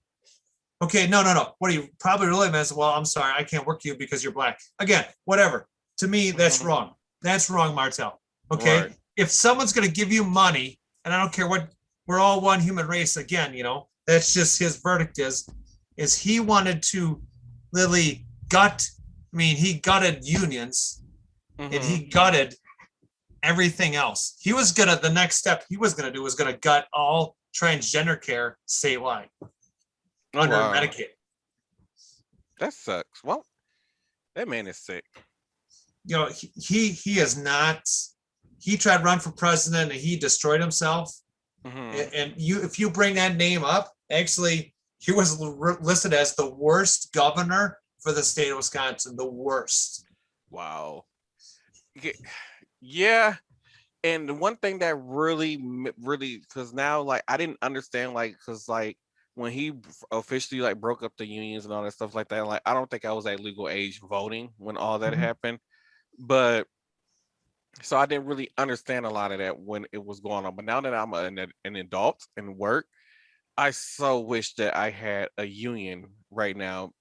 Okay, no. What he probably really meant is, well, I'm sorry, I can't work with you because you're black. Again, whatever. To me, that's wrong. That's wrong, Martel. Okay, right. If someone's going to give you money, and I don't care what, we're all one human race. Again, that's just his verdict. Is he wanted to literally he gutted unions, and he gutted everything else. He was the next step he was gonna do was gonna gut all transgender care statewide under Medicaid. That sucks. Well, that man is sick. He is not. He tried to run for president and he destroyed himself. Mm-hmm. And you, if you bring that name up, actually, he was listed as the worst governor for the state of Wisconsin, the worst. Wow. Yeah. And the one thing that really, because now, like, I didn't understand, like, because, like, when he officially, like, broke up the unions and all that stuff like that, like, I don't think I was at legal age voting when all that Mhm. happened. But so I didn't really understand a lot of that when it was going on. But now that I'm an adult and work, I so wish that I had a union right now,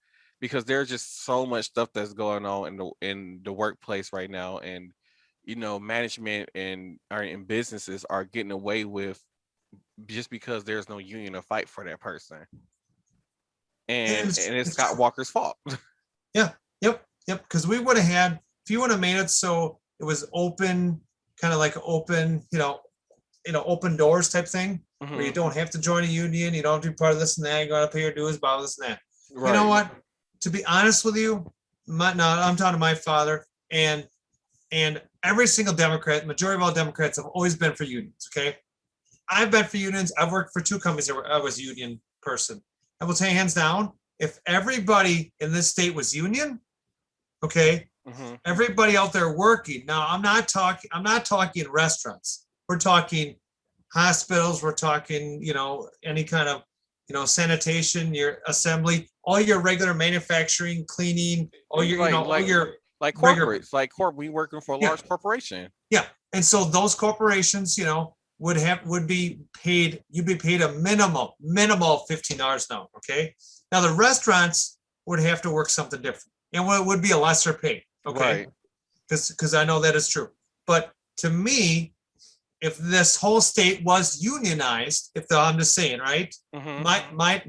because there's just so much stuff that's going on in the workplace right now. And management and are in businesses are getting away with, just because there's no union to fight for that person. and and it's It's Scott true. Walker's fault. Yeah. Yep. Yep. Because we would have had, if you would have made it so it was open, kind of like open, open doors type thing, where you Hmm. don't have to join a union, you don't have to be part of this and that, you got to pay your dues, blah, this and that. You know Right. what? To be honest with you, now I'm talking to my father, and every single Democrat, majority of all Democrats have always been for unions. Okay, I've been for unions. I've worked for two companies where I was a union person. I will tell you hands down, if everybody in this state was union, okay, Hmm. everybody out there working. Now I'm not talking restaurants. We're talking hospitals, we're talking, any kind of, sanitation, your assembly, all your regular manufacturing, cleaning, all your, like all like your like regular, corporates, like we working for a yeah, large corporation. yeah. And so those corporations, would be paid, you'd be paid a minimal $15 an hour. Okay. Now the restaurants would have to work something different, and it would be a lesser pay. Okay. Right. Because I know that is true. But to me, if this whole state was unionized, I'm just saying, right? Hmm.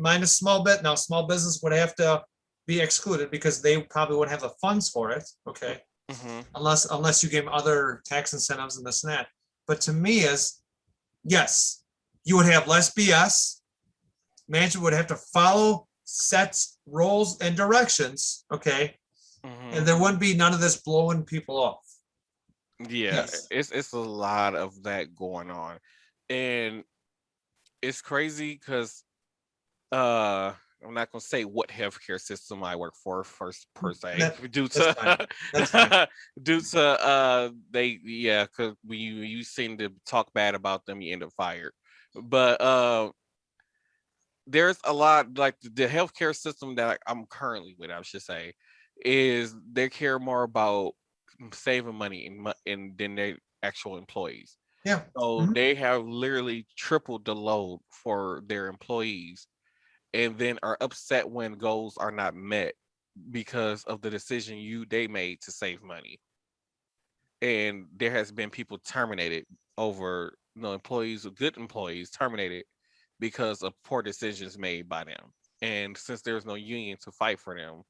Mine is small bit. Now, small business would have to be excluded because they probably wouldn't have the funds for it. Okay, Hmm. unless you gave other tax incentives and this and that. But to me, is yes, you would have less BS. Management would have to follow sets, roles, and directions. Okay, and Hmm. there wouldn't be none of this blowing people off. Yeah, Yes. it's a lot of that going on. And it's crazy because uh I'm not gonna say what healthcare system I work for first per se, That due that's fine. to That's fine. due to they, yeah, because when you seem to talk bad about them, you end up fired. But there's a lot, like the healthcare system that I'm currently with, I should say, is they care more about saving money and than their actual employees. Yeah. So Mhm. they have literally tripled the load for their employees, and then are upset when goals are not met because of the decision they made to save money. And there has been people terminated over, employees, good employees terminated because of poor decisions made by them. And since there's no union to fight for them,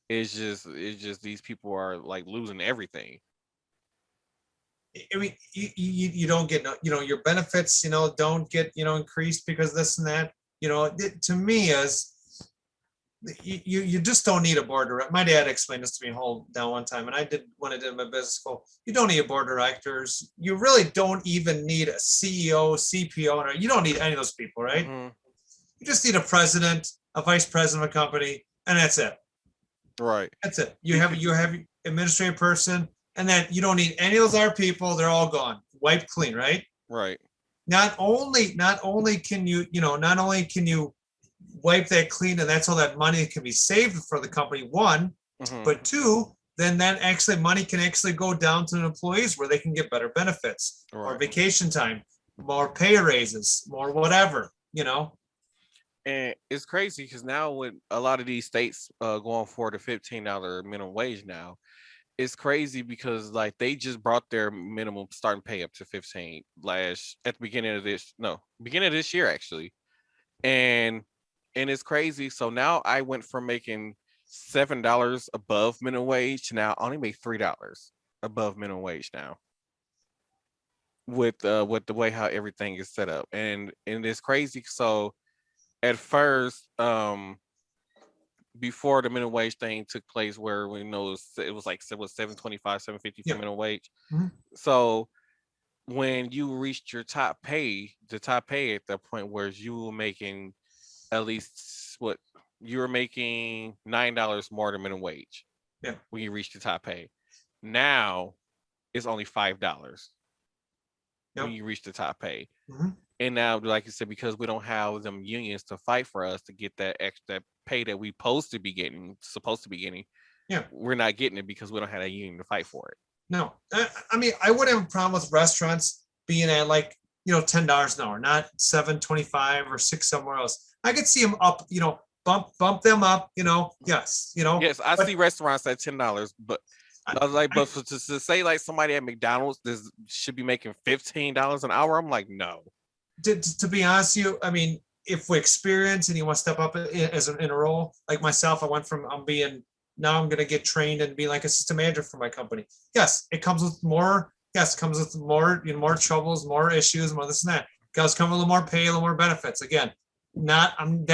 it's just these people are like losing everything. I mean, you don't get no, your benefits, don't get, increased because this and that. To me is you just don't need a board director. My dad explained this to me whole down one time, and I did when I did my business school. You don't need a board of directors. You really don't even need a CEO, CPO, or you don't need any of those people, right? Hmm. You just need a president, a vice president of a company, and that's it. Right. That's it. You have Because you have administrative person, and then you don't need any of those other people. They're all gone, wiped clean, right? right. Not only can not only can you wipe that clean, and that's all that money can be saved for the company. One, Hmm. but two, then that actually money can actually go down to the employees where they can get better benefits, more Right. vacation time, more pay raises, more whatever. And it's crazy because now with a lot of these states going for the $15 minimum wage now, it's crazy because like they just brought their minimum starting pay up to 15 last at the beginning of this no beginning of this year actually. And it's crazy. So now I went from making $7 above minimum wage to now I only make $3 above minimum wage now, with the way how everything is set up. And it's crazy. So at first, before the minimum wage thing took place, where we know it was like it was 7.25, 7.50 for Yeah. minimum wage. Mhm. So when you reached your top pay, the top pay at that point was you were making at least what you were making $9 more than minimum wage Yeah. when you reach the top pay. Now it's only $5 when Yep. you reach the top pay. Mhm. And now, like you said, because we don't have them unions to fight for us to get that extra pay that we supposed to be getting, Yeah. we're not getting it because we don't have a union to fight for it. No, I mean, I wouldn't have a problem with restaurants being at like, $10 an hour, not 7.25 or 6 somewhere else. I could see them up, bump them up, yes, Yes, I but see restaurants at $10, but I, I was like, I but to say like somebody at McDonald's this should be making $15 an hour, I'm like, no. to be honest with you, I mean, if we experience and you want to step up in a role, like myself, I went from now I'm going to get trained and be like assistant manager for my company. Yes, it comes with more. Yes, it comes with more, more troubles, more issues, more this and that. It does come with a little more pay, a little more benefits. Again, not I'm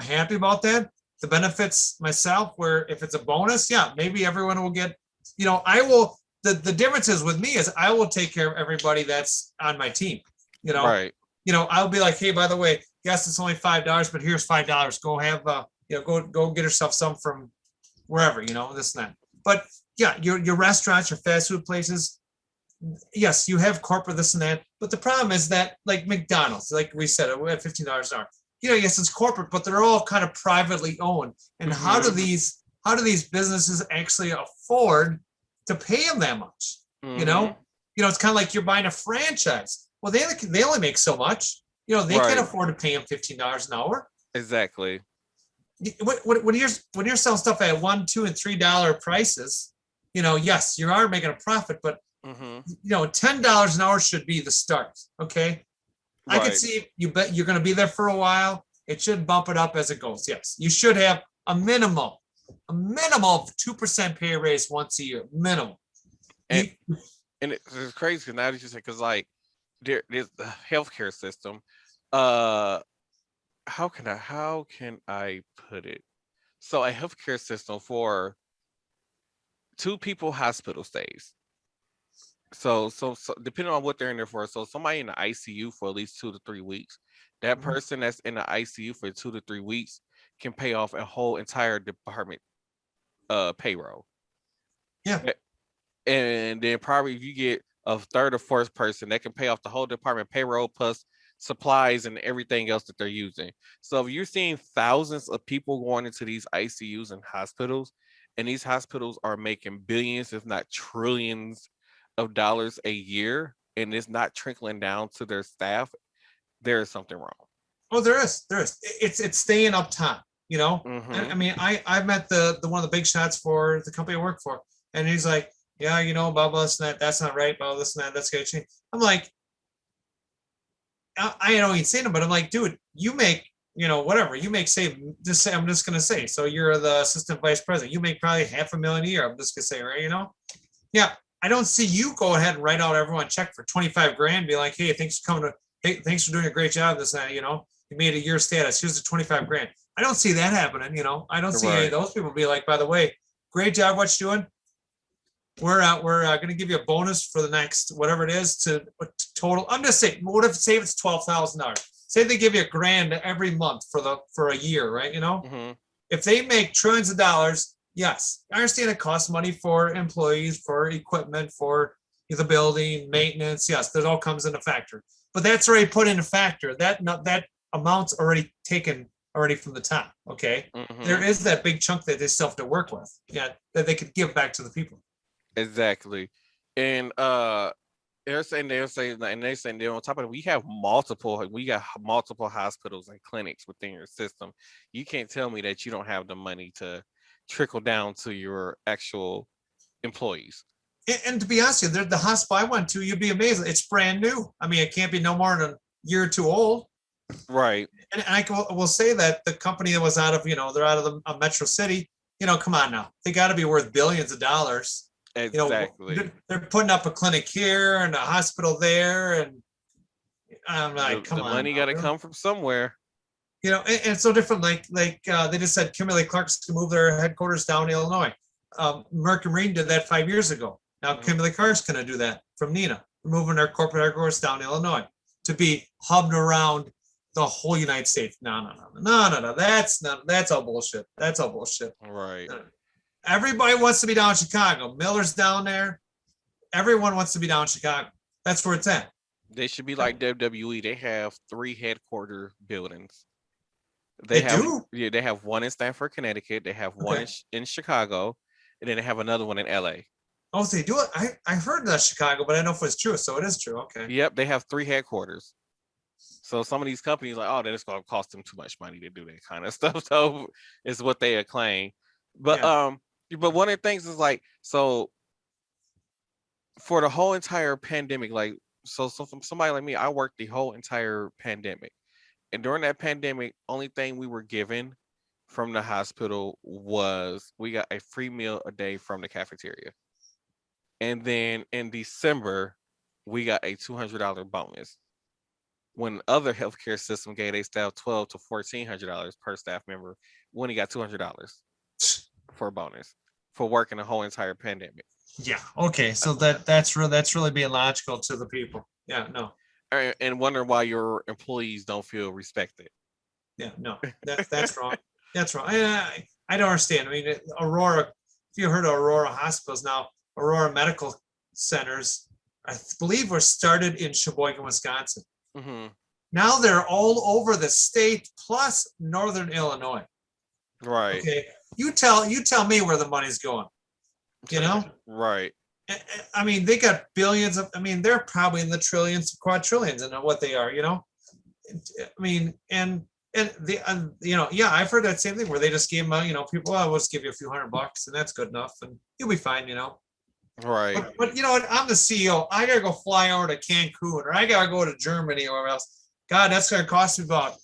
happy about that. The benefits myself, where if it's a bonus, yeah, maybe everyone will get. I will. The difference is with me is I will take care of everybody that's on my team. You know, Right. I'll be like, hey, by the way, yes, it's only $5, but here's $5. Go have go get yourself some from wherever, this and that. But yeah, your restaurants, your fast food places, yes, you have corporate this and that. But the problem is that like McDonald's, like we said, we're at $15 an hour. Yes, it's corporate, but they're all kind of privately owned. And how do these businesses actually afford to pay them that much? You Mm-hmm. know, it's kind of like you're buying a franchise. Well, they only make so much. They can't Right. afford to pay them $15 an hour. Exactly. When you're selling stuff at $1, $2, and $3 prices, yes, you are making a profit, but Mm-hmm. $10 an hour should be the start. Okay, I could Right. see you bet you're going to be there for a while. It should bump it up as it goes. Yes, you should have a minimum of 2% pay raise once a year, minimum. And You, it's crazy because now that you say because like there's the healthcare system. Uh, how can I put it? So a healthcare system for two people hospital stays. So depending on what they're in there for, so somebody in the ICU for at least 2 to 3 weeks, that Mhm. person that's in the ICU for 2 to 3 weeks can pay off a whole entire department payroll. Yeah. A- And then probably if you get a third or fourth person that can pay off the whole department payroll plus supplies and everything else that they're using. So if you're seeing thousands of people going into these ICUs and hospitals, and these hospitals are making billions, if not trillions of dollars a year, and it's not trickling down to their staff, there is something wrong. Oh, there is. It's staying up top. I Mm-hmm. mean, I met the one of the big shots for the company I work for, and he's like, yeah, blah blah this and that. That's not right. Blah this and that. That's gonna change. I'm like, I know he's saying it, but I'm like, dude, you make whatever you make. Say just say I'm just gonna say. So you're the assistant vice president. You make probably $500,000 a year. I'm just gonna say, right? Yeah. I don't see you go ahead and write out everyone a check for 25 grand. Be like, hey, thanks for coming to. Hey, thanks for doing a great job. This and that. You made a year status. Here's the 25 grand. I don't see that happening. I don't see any of Right. those people be like, by the way, great job. What you doing? We're going to give you a bonus for the next whatever it is to total. I'm just saying, what if say it's $12,000? Say they give you $1,000 every month for a year, right? Mm-hmm. If they make trillions of dollars, yes, I understand it costs money for employees, for equipment, for the building maintenance. Yes, that all comes in a factor, but that's already put in a factor. That amount's already taken already from the top. Okay, Mm-hmm. there is that big chunk that they still have to work with. Yeah, that they could give back to the people. Exactly. And they're saying they're on top of it. We got multiple hospitals and clinics within your system. You can't tell me that you don't have the money to trickle down to your actual employees. And to be honest with you, the hospital I went to, you'd be amazed. It's brand new. I mean, it can't be no more than a year or two old. Right. And will say that the company that was out of, they're out of the metro city. Come on now, they got to be worth billions of dollars. Exactly. They're putting up a clinic here and a hospital there, and I'm like, come The on money now, got to really? come from somewhere. And it's so different. Like they just said, Kimberly Clark's to move their headquarters down to Illinois. Merck and Marine did that 5 years ago. Now Mhm. Kimberly Clark's going to do that from Neenah. moving their corporate headquarters down to Illinois to be hubbed around the whole United States. No, no, no, no, no, no. That's all bullshit. That's all bullshit. Right. Everybody wants to be down in Chicago. Miller's down there. Everyone wants to be down in Chicago. That's where it's at. They should be like WWE. They have 3 headquarter buildings. They They have do. yeah, they have one in Stamford, Connecticut. They have one Okay. in Chicago, and then they have another one in LA. Oh, they do it. I heard that Chicago, but I don't know if it's true. So it is true. Okay. Yep, they have 3 headquarters. So some of these companies like, oh, then it's gonna cost them too much money to do that kind of stuff. So it's what they acclaim. But Yeah. but one of the things is like, so for the whole entire pandemic, like, so from somebody like me, I worked the whole entire pandemic. And during that pandemic, only thing we were given from the hospital was we got a free meal a day from the cafeteria. And then in December, we got a $200 bonus. When other healthcare system gave their staff $1,200 to $1,400 per staff member, when he got $200 for a bonus for working the whole entire pandemic. Yeah. Okay. So that's really being logical to the people. Yeah. No. And wonder why your employees don't feel respected. Yeah. No. That's wrong. That's wrong. I don't understand. I mean, Aurora. If you heard of Aurora hospitals now, Aurora Medical Centers, I believe, were started in Sheboygan, Wisconsin. Mm-hmm. Now they're all over the state, plus northern Illinois. Right. Okay. You tell me where the money's going. You know? Right. I mean, they got billions of, I mean, they're probably in the trillions, quadrillions, and what they are, you know? I mean, and the, yeah, I've heard that same thing where they just gave them, people, I'll just give you a few $100 and that's good enough and you'll be fine, you know? Right. But you know what? I'm the CEO. I gotta go fly over to Cancun or I gotta go to Germany or wherever else. God, that's gonna cost me about,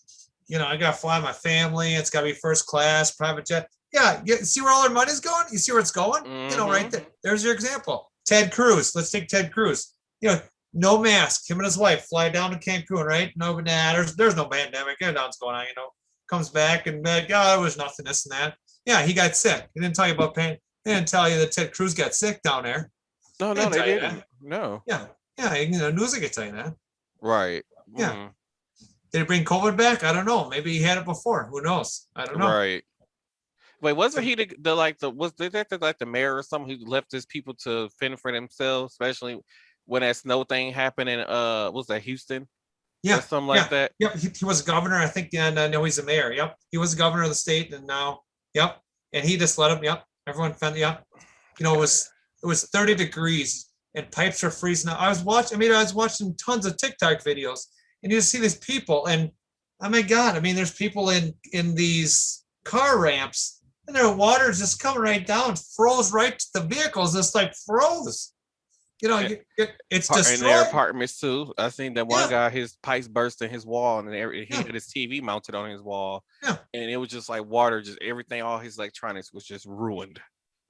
I gotta fly my family. It's gotta be first class, private jet. Yeah, see where all our money's going? You see where it's going? Right there. There's your example. Ted Cruz. Let's take Ted Cruz. No mask. Him and his wife fly down to Cancun, right? No, there's no pandemic. Nothing's going on, Comes back and it was nothing, this and that. Yeah, he got sick. He didn't tell you about pain. They didn't tell you that Ted Cruz got sick down there. No, they didn't. No. Yeah, news could tell you that. Right. Yeah. Mm-hmm. Did he bring COVID back? I don't know. Maybe he had it before. Who knows? I don't know. Right. Wait, wasn't he was that like the mayor or something who left his people to fend for themselves, especially when that snow thing happened in was that Houston? Yeah, or something like that. Yep, he was a governor, I think, and no, he's a mayor. Yep, he was a governor of the state, and now, yep, and he just let him. Yep, everyone found. Yep, it was 30 degrees and pipes are freezing. I was watching tons of TikTok videos, and you see these people, and oh my God, I mean, there's people in these car ramps. And their water's just coming right down, froze right to the vehicles, just like froze. It's destroyed. In their apartments too. I seen that one guy, his pipes burst in his wall, and he had his TV mounted on his wall. Yeah. And it was just like water, just everything, all his electronics was just ruined.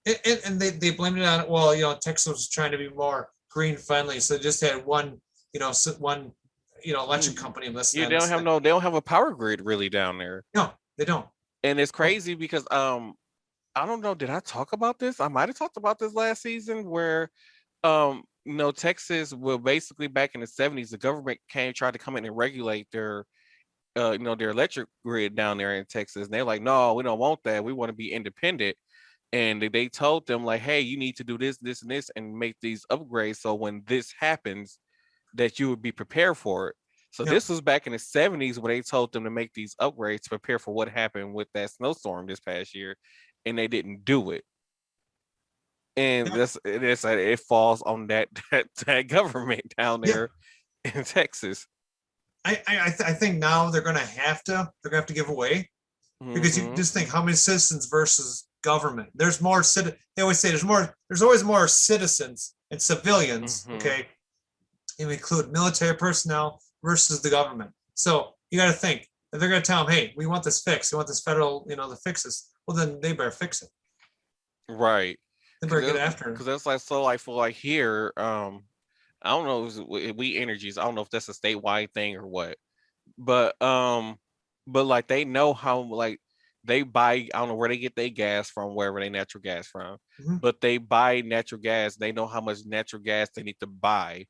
And they blamed it on, well, Texas was trying to be more green friendly, so they just had one electric company. They don't have a power grid really down there. No, they don't. And it's crazy because I don't know, did I talk about this? I might have talked about this last season where Texas, well, basically back in the 70s, the government tried to come in and regulate their their electric grid down there in Texas. And they're like, no, we don't want that. We want to be independent. And they told them like, hey, you need to do this, this, and this, and make these upgrades. So when this happens, that you would be prepared for it. So this was back in the 70s when they told them to make these upgrades to prepare for what happened with that snowstorm this past year, and they didn't do it. And it falls on that government down there in Texas. I think now they're gonna have to give away, because you just think how many citizens versus government. There's more they always say there's always more citizens and civilians. Okay, you include military personnel versus the government. So you got to think, if they're going to tell them, hey, we want this fixed, we want this federal, to fix this, well, then they better fix it. Right. They better get after it. Because that's for here, I don't know if We Energies, I don't know if that's a statewide thing or what, but like they know how they buy, I don't know where they get their gas from, wherever they natural gas from, but they buy natural gas. They know how much natural gas they need to buy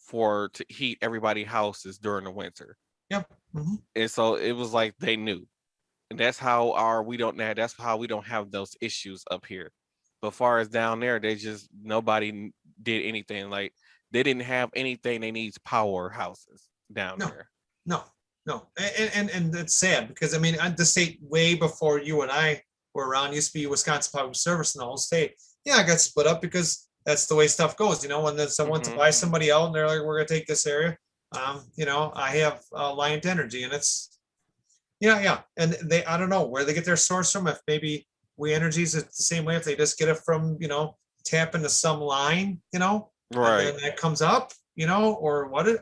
for to heat everybody's houses during the winter. Yep. Hmm. And so it was like they knew. And that's how our we don't now that's how we don't have those issues up here. But far as down there, they just nobody did anything. Like they didn't have anything they needs powerhouses down No, there. no, no. And it's sad because I mean, the state way before you and I were around used to be Wisconsin Public Service in the whole state. Yeah, I got split up because that's the way stuff goes. You know, when there's someone to Hmm. buy somebody out and they're like, we're going to take this area. You know, I have Liant Energy and it's, yeah, yeah. And they, I don't know where they get their source from. If maybe We Energies it's the same way. If they just get it from, tap into some line, and Right. then that comes up, or what it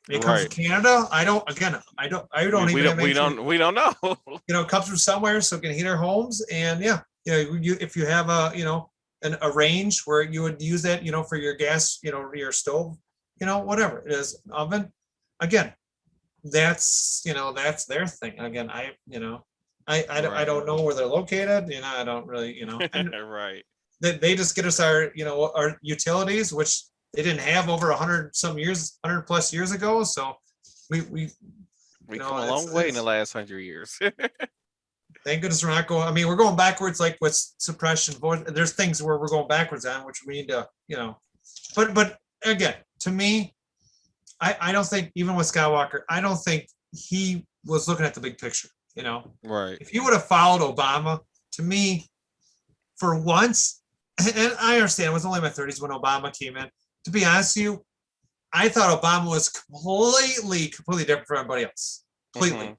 comes from Right. Canada. I don't. Again, I We, don't we even don't have we anything. don't we don't know. It comes from somewhere, so it can heat our homes. And yeah, if you have a a range where you would use that, for your gas, your stove, whatever it is, oven. Again, that's their thing. Again, I Right. don't know where they're located. I don't really, and Right. they just get us our utilities, which they didn't have over 100 plus years ago. So we We come a long way in the it's last 100 years. thank goodness we're not going. I mean, we're going backwards, like with suppression. There's things where we're going backwards on, which we need to, But again, to me, I don't think even with Skywalker, I don't think he was looking at the big picture. Right. If you would have followed Obama, to me, for once, and I understand it was only my 30s when Obama came in. To be honest with you, I thought Obama was completely different from everybody else. Hmm. Completely.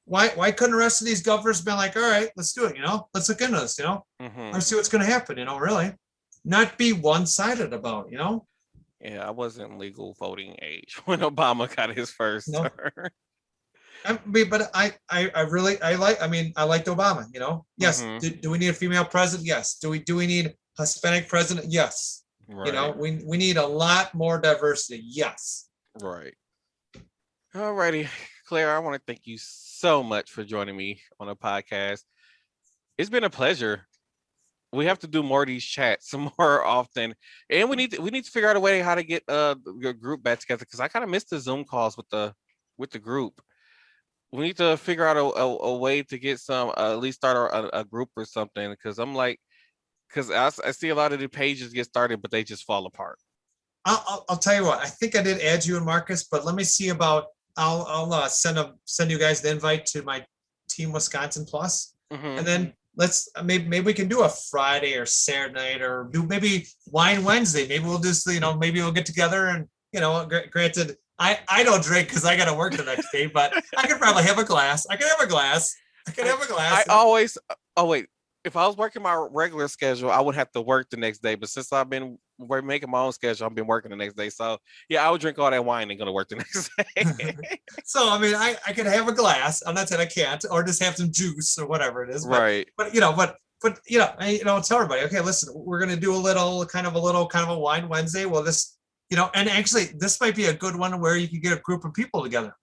Why couldn't the rest of these governors been like, all right, let's do it, let's look into this, Hmm. let's see what's gonna happen, really. Not be one-sided about it. Yeah, I wasn't legal voting age when Obama got his first No. term. I mean, but I really I liked Obama. Yes. Hmm. Do we need a female president? Yes. Do we need Hispanic president? Yes. Right. We need a lot more diversity. Yes. Right. Alrighty, Claire, I want to thank you so much for joining me on a podcast. It's been a pleasure. We have to do more of these chats some more often, and we need to figure out a way how to get the group back together because I kind of missed the Zoom calls with the group. We need to figure out a way to get some at least start a group or something because I'm like because I see a lot of the pages get started but they just fall apart. I'll tell you what. I think I did add you and Marcus, but let me see about. I'll send you guys the invite to my Team Wisconsin Plus, Hmm. and then let's maybe we can do a Friday or Saturday night or do maybe Wine Wednesday. Maybe we'll just maybe we'll get together and granted I don't drink because I got to work the next day, but I could probably have a glass. I could have a glass. I could I have a I glass. always oh wait, if I was working my regular schedule, I would have to work the next day. But since I've been making my own schedule, I've been working the next day. So yeah, I would drink all that wine and go to work the next day. So I mean, I could have a glass. I'm not saying I can't, or just have some juice or whatever it is. But Right. but tell everybody, okay, listen, we're gonna do a little kind of a wine Wednesday. Well, this, and actually, this might be a good one where you could get a group of people together,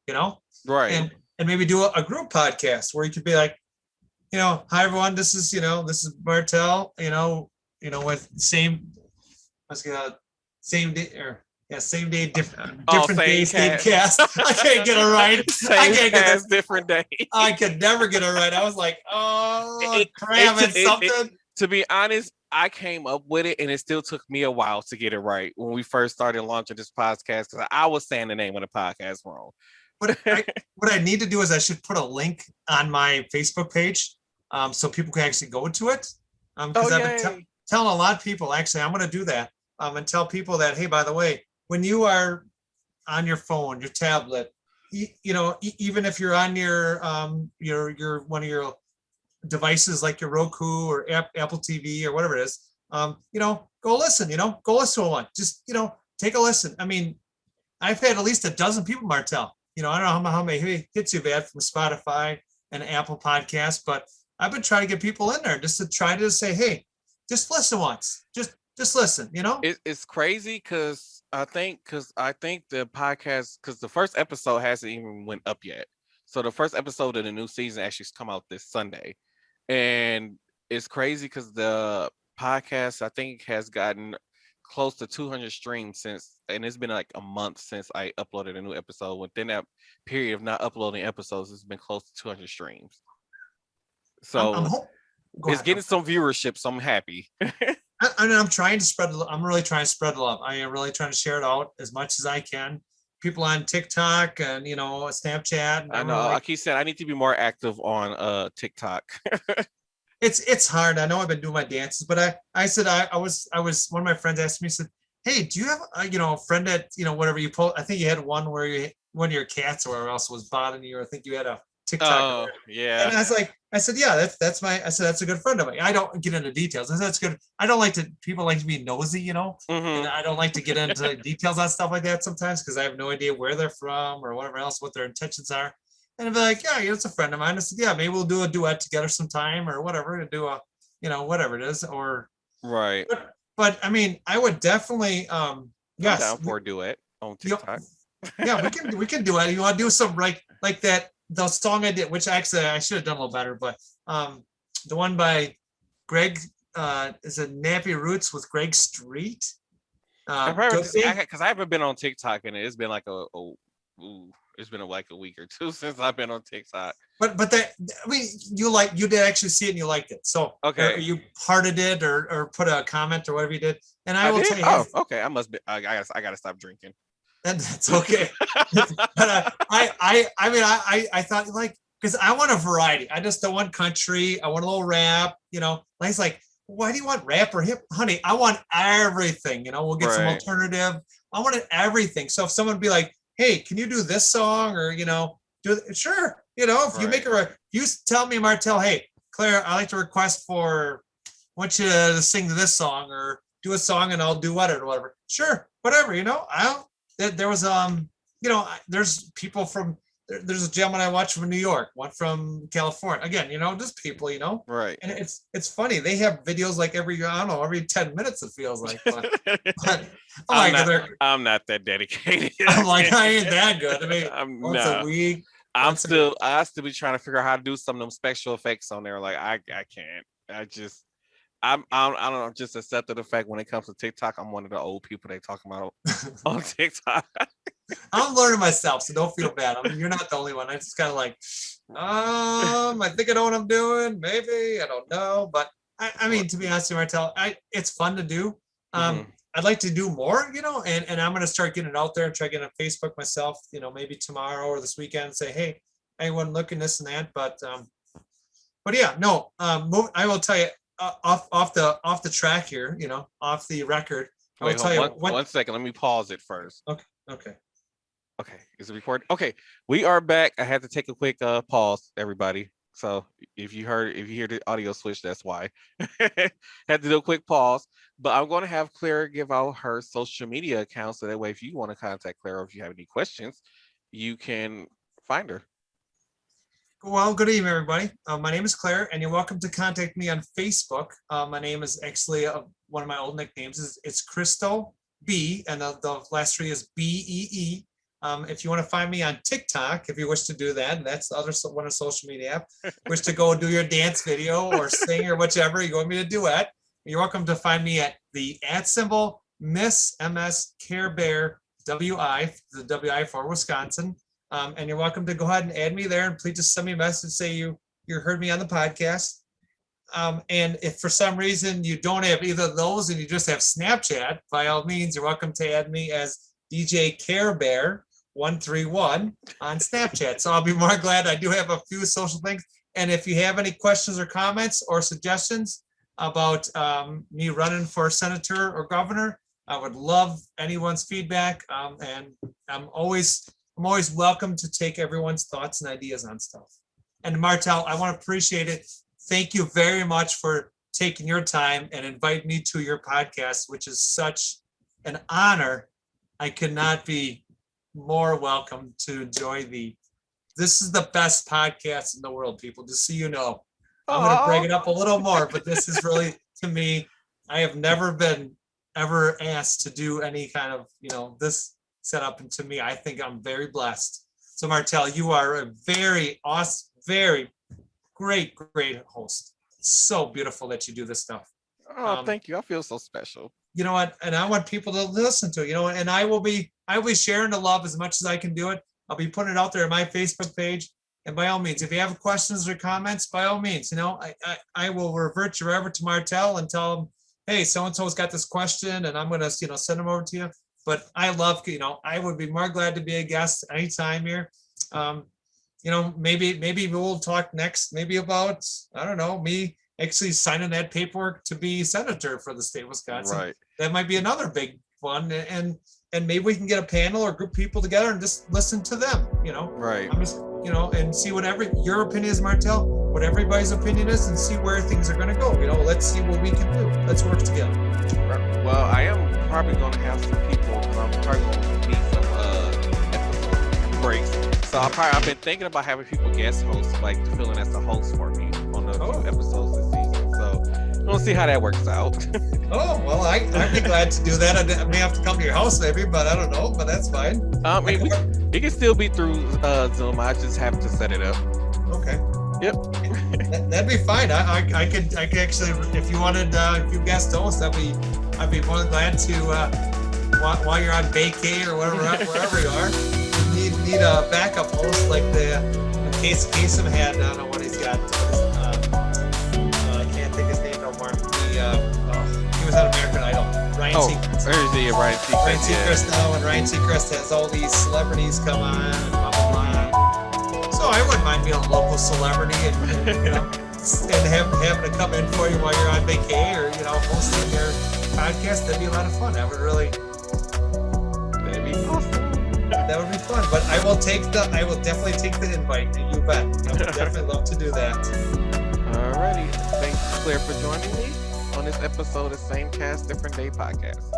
Right. and maybe do a group podcast where you could be like, hi everyone, this is Martel, with let's get same day or yeah, same day, Oh, different same day, same cat. cast. I can't get it right. I Same can't get this. cast, different day. I could never get it right. I was like, oh It, crap, it's it, something. to be honest, I came up with it, and it still took me a while to get it right when we first started launching this podcast because I was saying the name of the podcast wrong. But what I need to do is I should put a link on my Facebook page, so people can actually go to it. Oh Because I've been yay! telling a lot of people, actually, I'm going to do that. And tell people that, hey, by the way, when you are on your phone, your tablet, even if you're on your one of your devices like your Roku or Apple TV or whatever it is, go listen. Go listen to one. Just take a listen. I mean, I've had at least a dozen people, Martel. I don't know how many hits you've had from Spotify and Apple Podcasts, but I've been trying to get people in there just to try to say, hey, just listen once. Just listen. It's crazy because I think the podcast because the first episode hasn't even went up yet. So the first episode of the new season actually come out this Sunday, and it's crazy because the podcast I think has gotten close to 200 streams since, and it's been like a month since I uploaded a new episode. Within that period of not uploading episodes, it's been close to 200 streams. I'm So go it's ahead. getting some viewership, so I'm happy. I'm trying to spread. I'm really trying to spread love. I am really trying to share it out as much as I can. People on TikTok and Snapchat, and I I'm know. really I like, keep saying I need to be more active on TikTok. it's hard. I know I've been doing my dances, but I said I was one of my friends asked me, said, hey, do you have a friend that whatever you post? I think you had one where one of your cats or whatever else was bothering you, or I think you had a TikTok. Oh And yeah, I said, yeah, that's my, I said, that's a good friend of mine. I don't get into details. I said, that's good. I don't like to, people like to be nosy, and hmm I don't like to get into details on stuff like that sometimes because I have no idea where they're from or whatever else, what their intentions are. And I'd be like, yeah, it's a friend of mine. I said, yeah, maybe we'll do a duet together sometime or whatever to do a, whatever it is. right. But I mean, I would definitely, I'm down yes, for a duet on you, TikTok. yeah, we can do it. You want to do some like that the song I did, which actually I should have done a little better, but the one by Greg is it Nappy Roots with Greg Street. I probably Good thing. because I haven't been on TikTok and it's been like ooh, it's been like a week or two since I've been on TikTok. But that I mean you did actually see it and you liked it. So or Okay, you hearted it or put a comment or whatever you did. And I I will did. tell you, Oh, okay. I must be. I gotta stop drinking. and that's okay. But I mean I thought like because I want a variety. I just don't want country. I want a little rap. Like it's like why do you want rap or hip, honey? I want everything. We'll get some Right, alternative. I wanted everything. So if someone would be like, hey, can you do this song or do it? Sure. If you right, you tell me Martel, hey Claire, I like to request for I want you to sing this song or do a song and I'll do whatever. Sure, whatever. I'll there was there's people from there's a gentleman I watched from New York, one from California. Again, just people, right. and it's funny. They have videos like I don't know, every 10 minutes it feels like. But I'm I'm like, not. I'm not that dedicated. I'm like, I ain't that good. I mean, I'm once a no. week, I'm once every still. I still be trying to figure out how to do some of them special effects on there. Like I can't. I just. I don't know. I'm just accepted the fact when it comes to TikTok, I'm one of the old people they talk about on TikTok. I'm learning myself, so don't feel bad. I mean, you're not the only one. I just kind of like, I think I know what I'm doing. Maybe I don't know, but I mean, to be honest with you, Martel, it's fun to do. Mm-hmm. I'd like to do more, and I'm going to start getting it out there and try getting on Facebook myself, maybe tomorrow or this weekend and say, hey, anyone looking this and that. But yeah, no, I will tell you off the track here, off the record. I will Wait, tell hold you one second. Let me pause it first. okay, okay. Okay, is it recording? Okay, we are back. I had to take a quick pause, everybody. So if you hear the audio switch, that's why. Had to do a quick pause. But I'm going to have Clara give out her social media account so that way, if you want to contact Clara, if you have any questions, you can find her. Well, good evening, everybody. My name is Claire, and you're welcome to contact me on Facebook. My name is actually one of my old nicknames. It's Crystal B, and the last three is BEE. If you want to find me on TikTok, if you wish to do that, and that's the other one of social media app, wish to go do your dance video or sing or whichever you want me to duet, you're welcome to find me at the @ Miss MS Care Bear WI, the WI for Wisconsin. And you're welcome to go ahead and add me there, and please just send me a message, say you heard me on the podcast. And if for some reason you don't have either of those and you just have Snapchat, by all means, you're welcome to add me as DJ Care Bear 131 on Snapchat. So I'll be more glad. I do have a few social things. And if you have any questions or comments or suggestions about me running for senator or governor, I would love anyone's feedback. And I'm always welcome to take everyone's thoughts and ideas on stuff. And Martel, I want to appreciate it. Thank you very much for taking your time and invite me to your podcast, which is such an honor. I could not be more welcome to enjoy this is the best podcast in the world, people, just so you know. I'm going to break Oh, it up a little more, but this is really, to me, I have never been ever asked to do any kind of, this setup. And to me, I think I'm very blessed. So Martel, you are a very awesome, very great host. It's so beautiful that you do this stuff. oh, Um, thank you. I feel so special. you know what, and I want people to listen to, and I will be sharing the love as much as I can do it. I'll be putting it out there on my Facebook page. And by all means, if you have questions or comments, by all means, I will revert you over to Martel and tell them, hey, so and so's got this question, and I'm gonna, send them over to you. But I love, I would be more glad to be a guest anytime here. Um, maybe we'll talk next, maybe about, I don't know, me actually signing that paperwork to be senator for the state of Wisconsin. Right. That might be another big one, and maybe we can get a panel or group people together and just listen to them. Right. I'm just, and see what your opinion is, Martel, what everybody's opinion is, and see where things are going to go. Let's see what we can do. Let's work together. Well, I am probably going to have some people. I'm probably going to need some episode breaks. So I've been thinking about having people guest hosts, like to fill in as the host for me on a few episodes this season. So we'll see how that works out. Oh, well, I'd be glad to do that. I may have to come to your house maybe, but I don't know, but that's fine. I mean, it can still be through Zoom. I just have to set it up. Okay. Yep. That'd be fine. I could actually, if you wanted a few guest hosts, I'd be more than glad to, while you're on vacay or wherever you are, need a backup host like Kasem had. I don't know what he's got. I can't think his name no more. He was on American Idol. Ryan Seacrest. Ryan Seacrest. Ryan Seacrest now, and Ryan Seacrest has all these celebrities come on and blah blah blah. So I wouldn't mind being a local celebrity and having to come in for you while you're on vacay or hosting your podcast. That'd be a lot of fun. That'd be awesome. That would be fun. But I will definitely take the invite. You bet. I would definitely love to do that. Alrighty. Thanks, Claire, for joining me on this episode of Same Cast, Different Day podcast.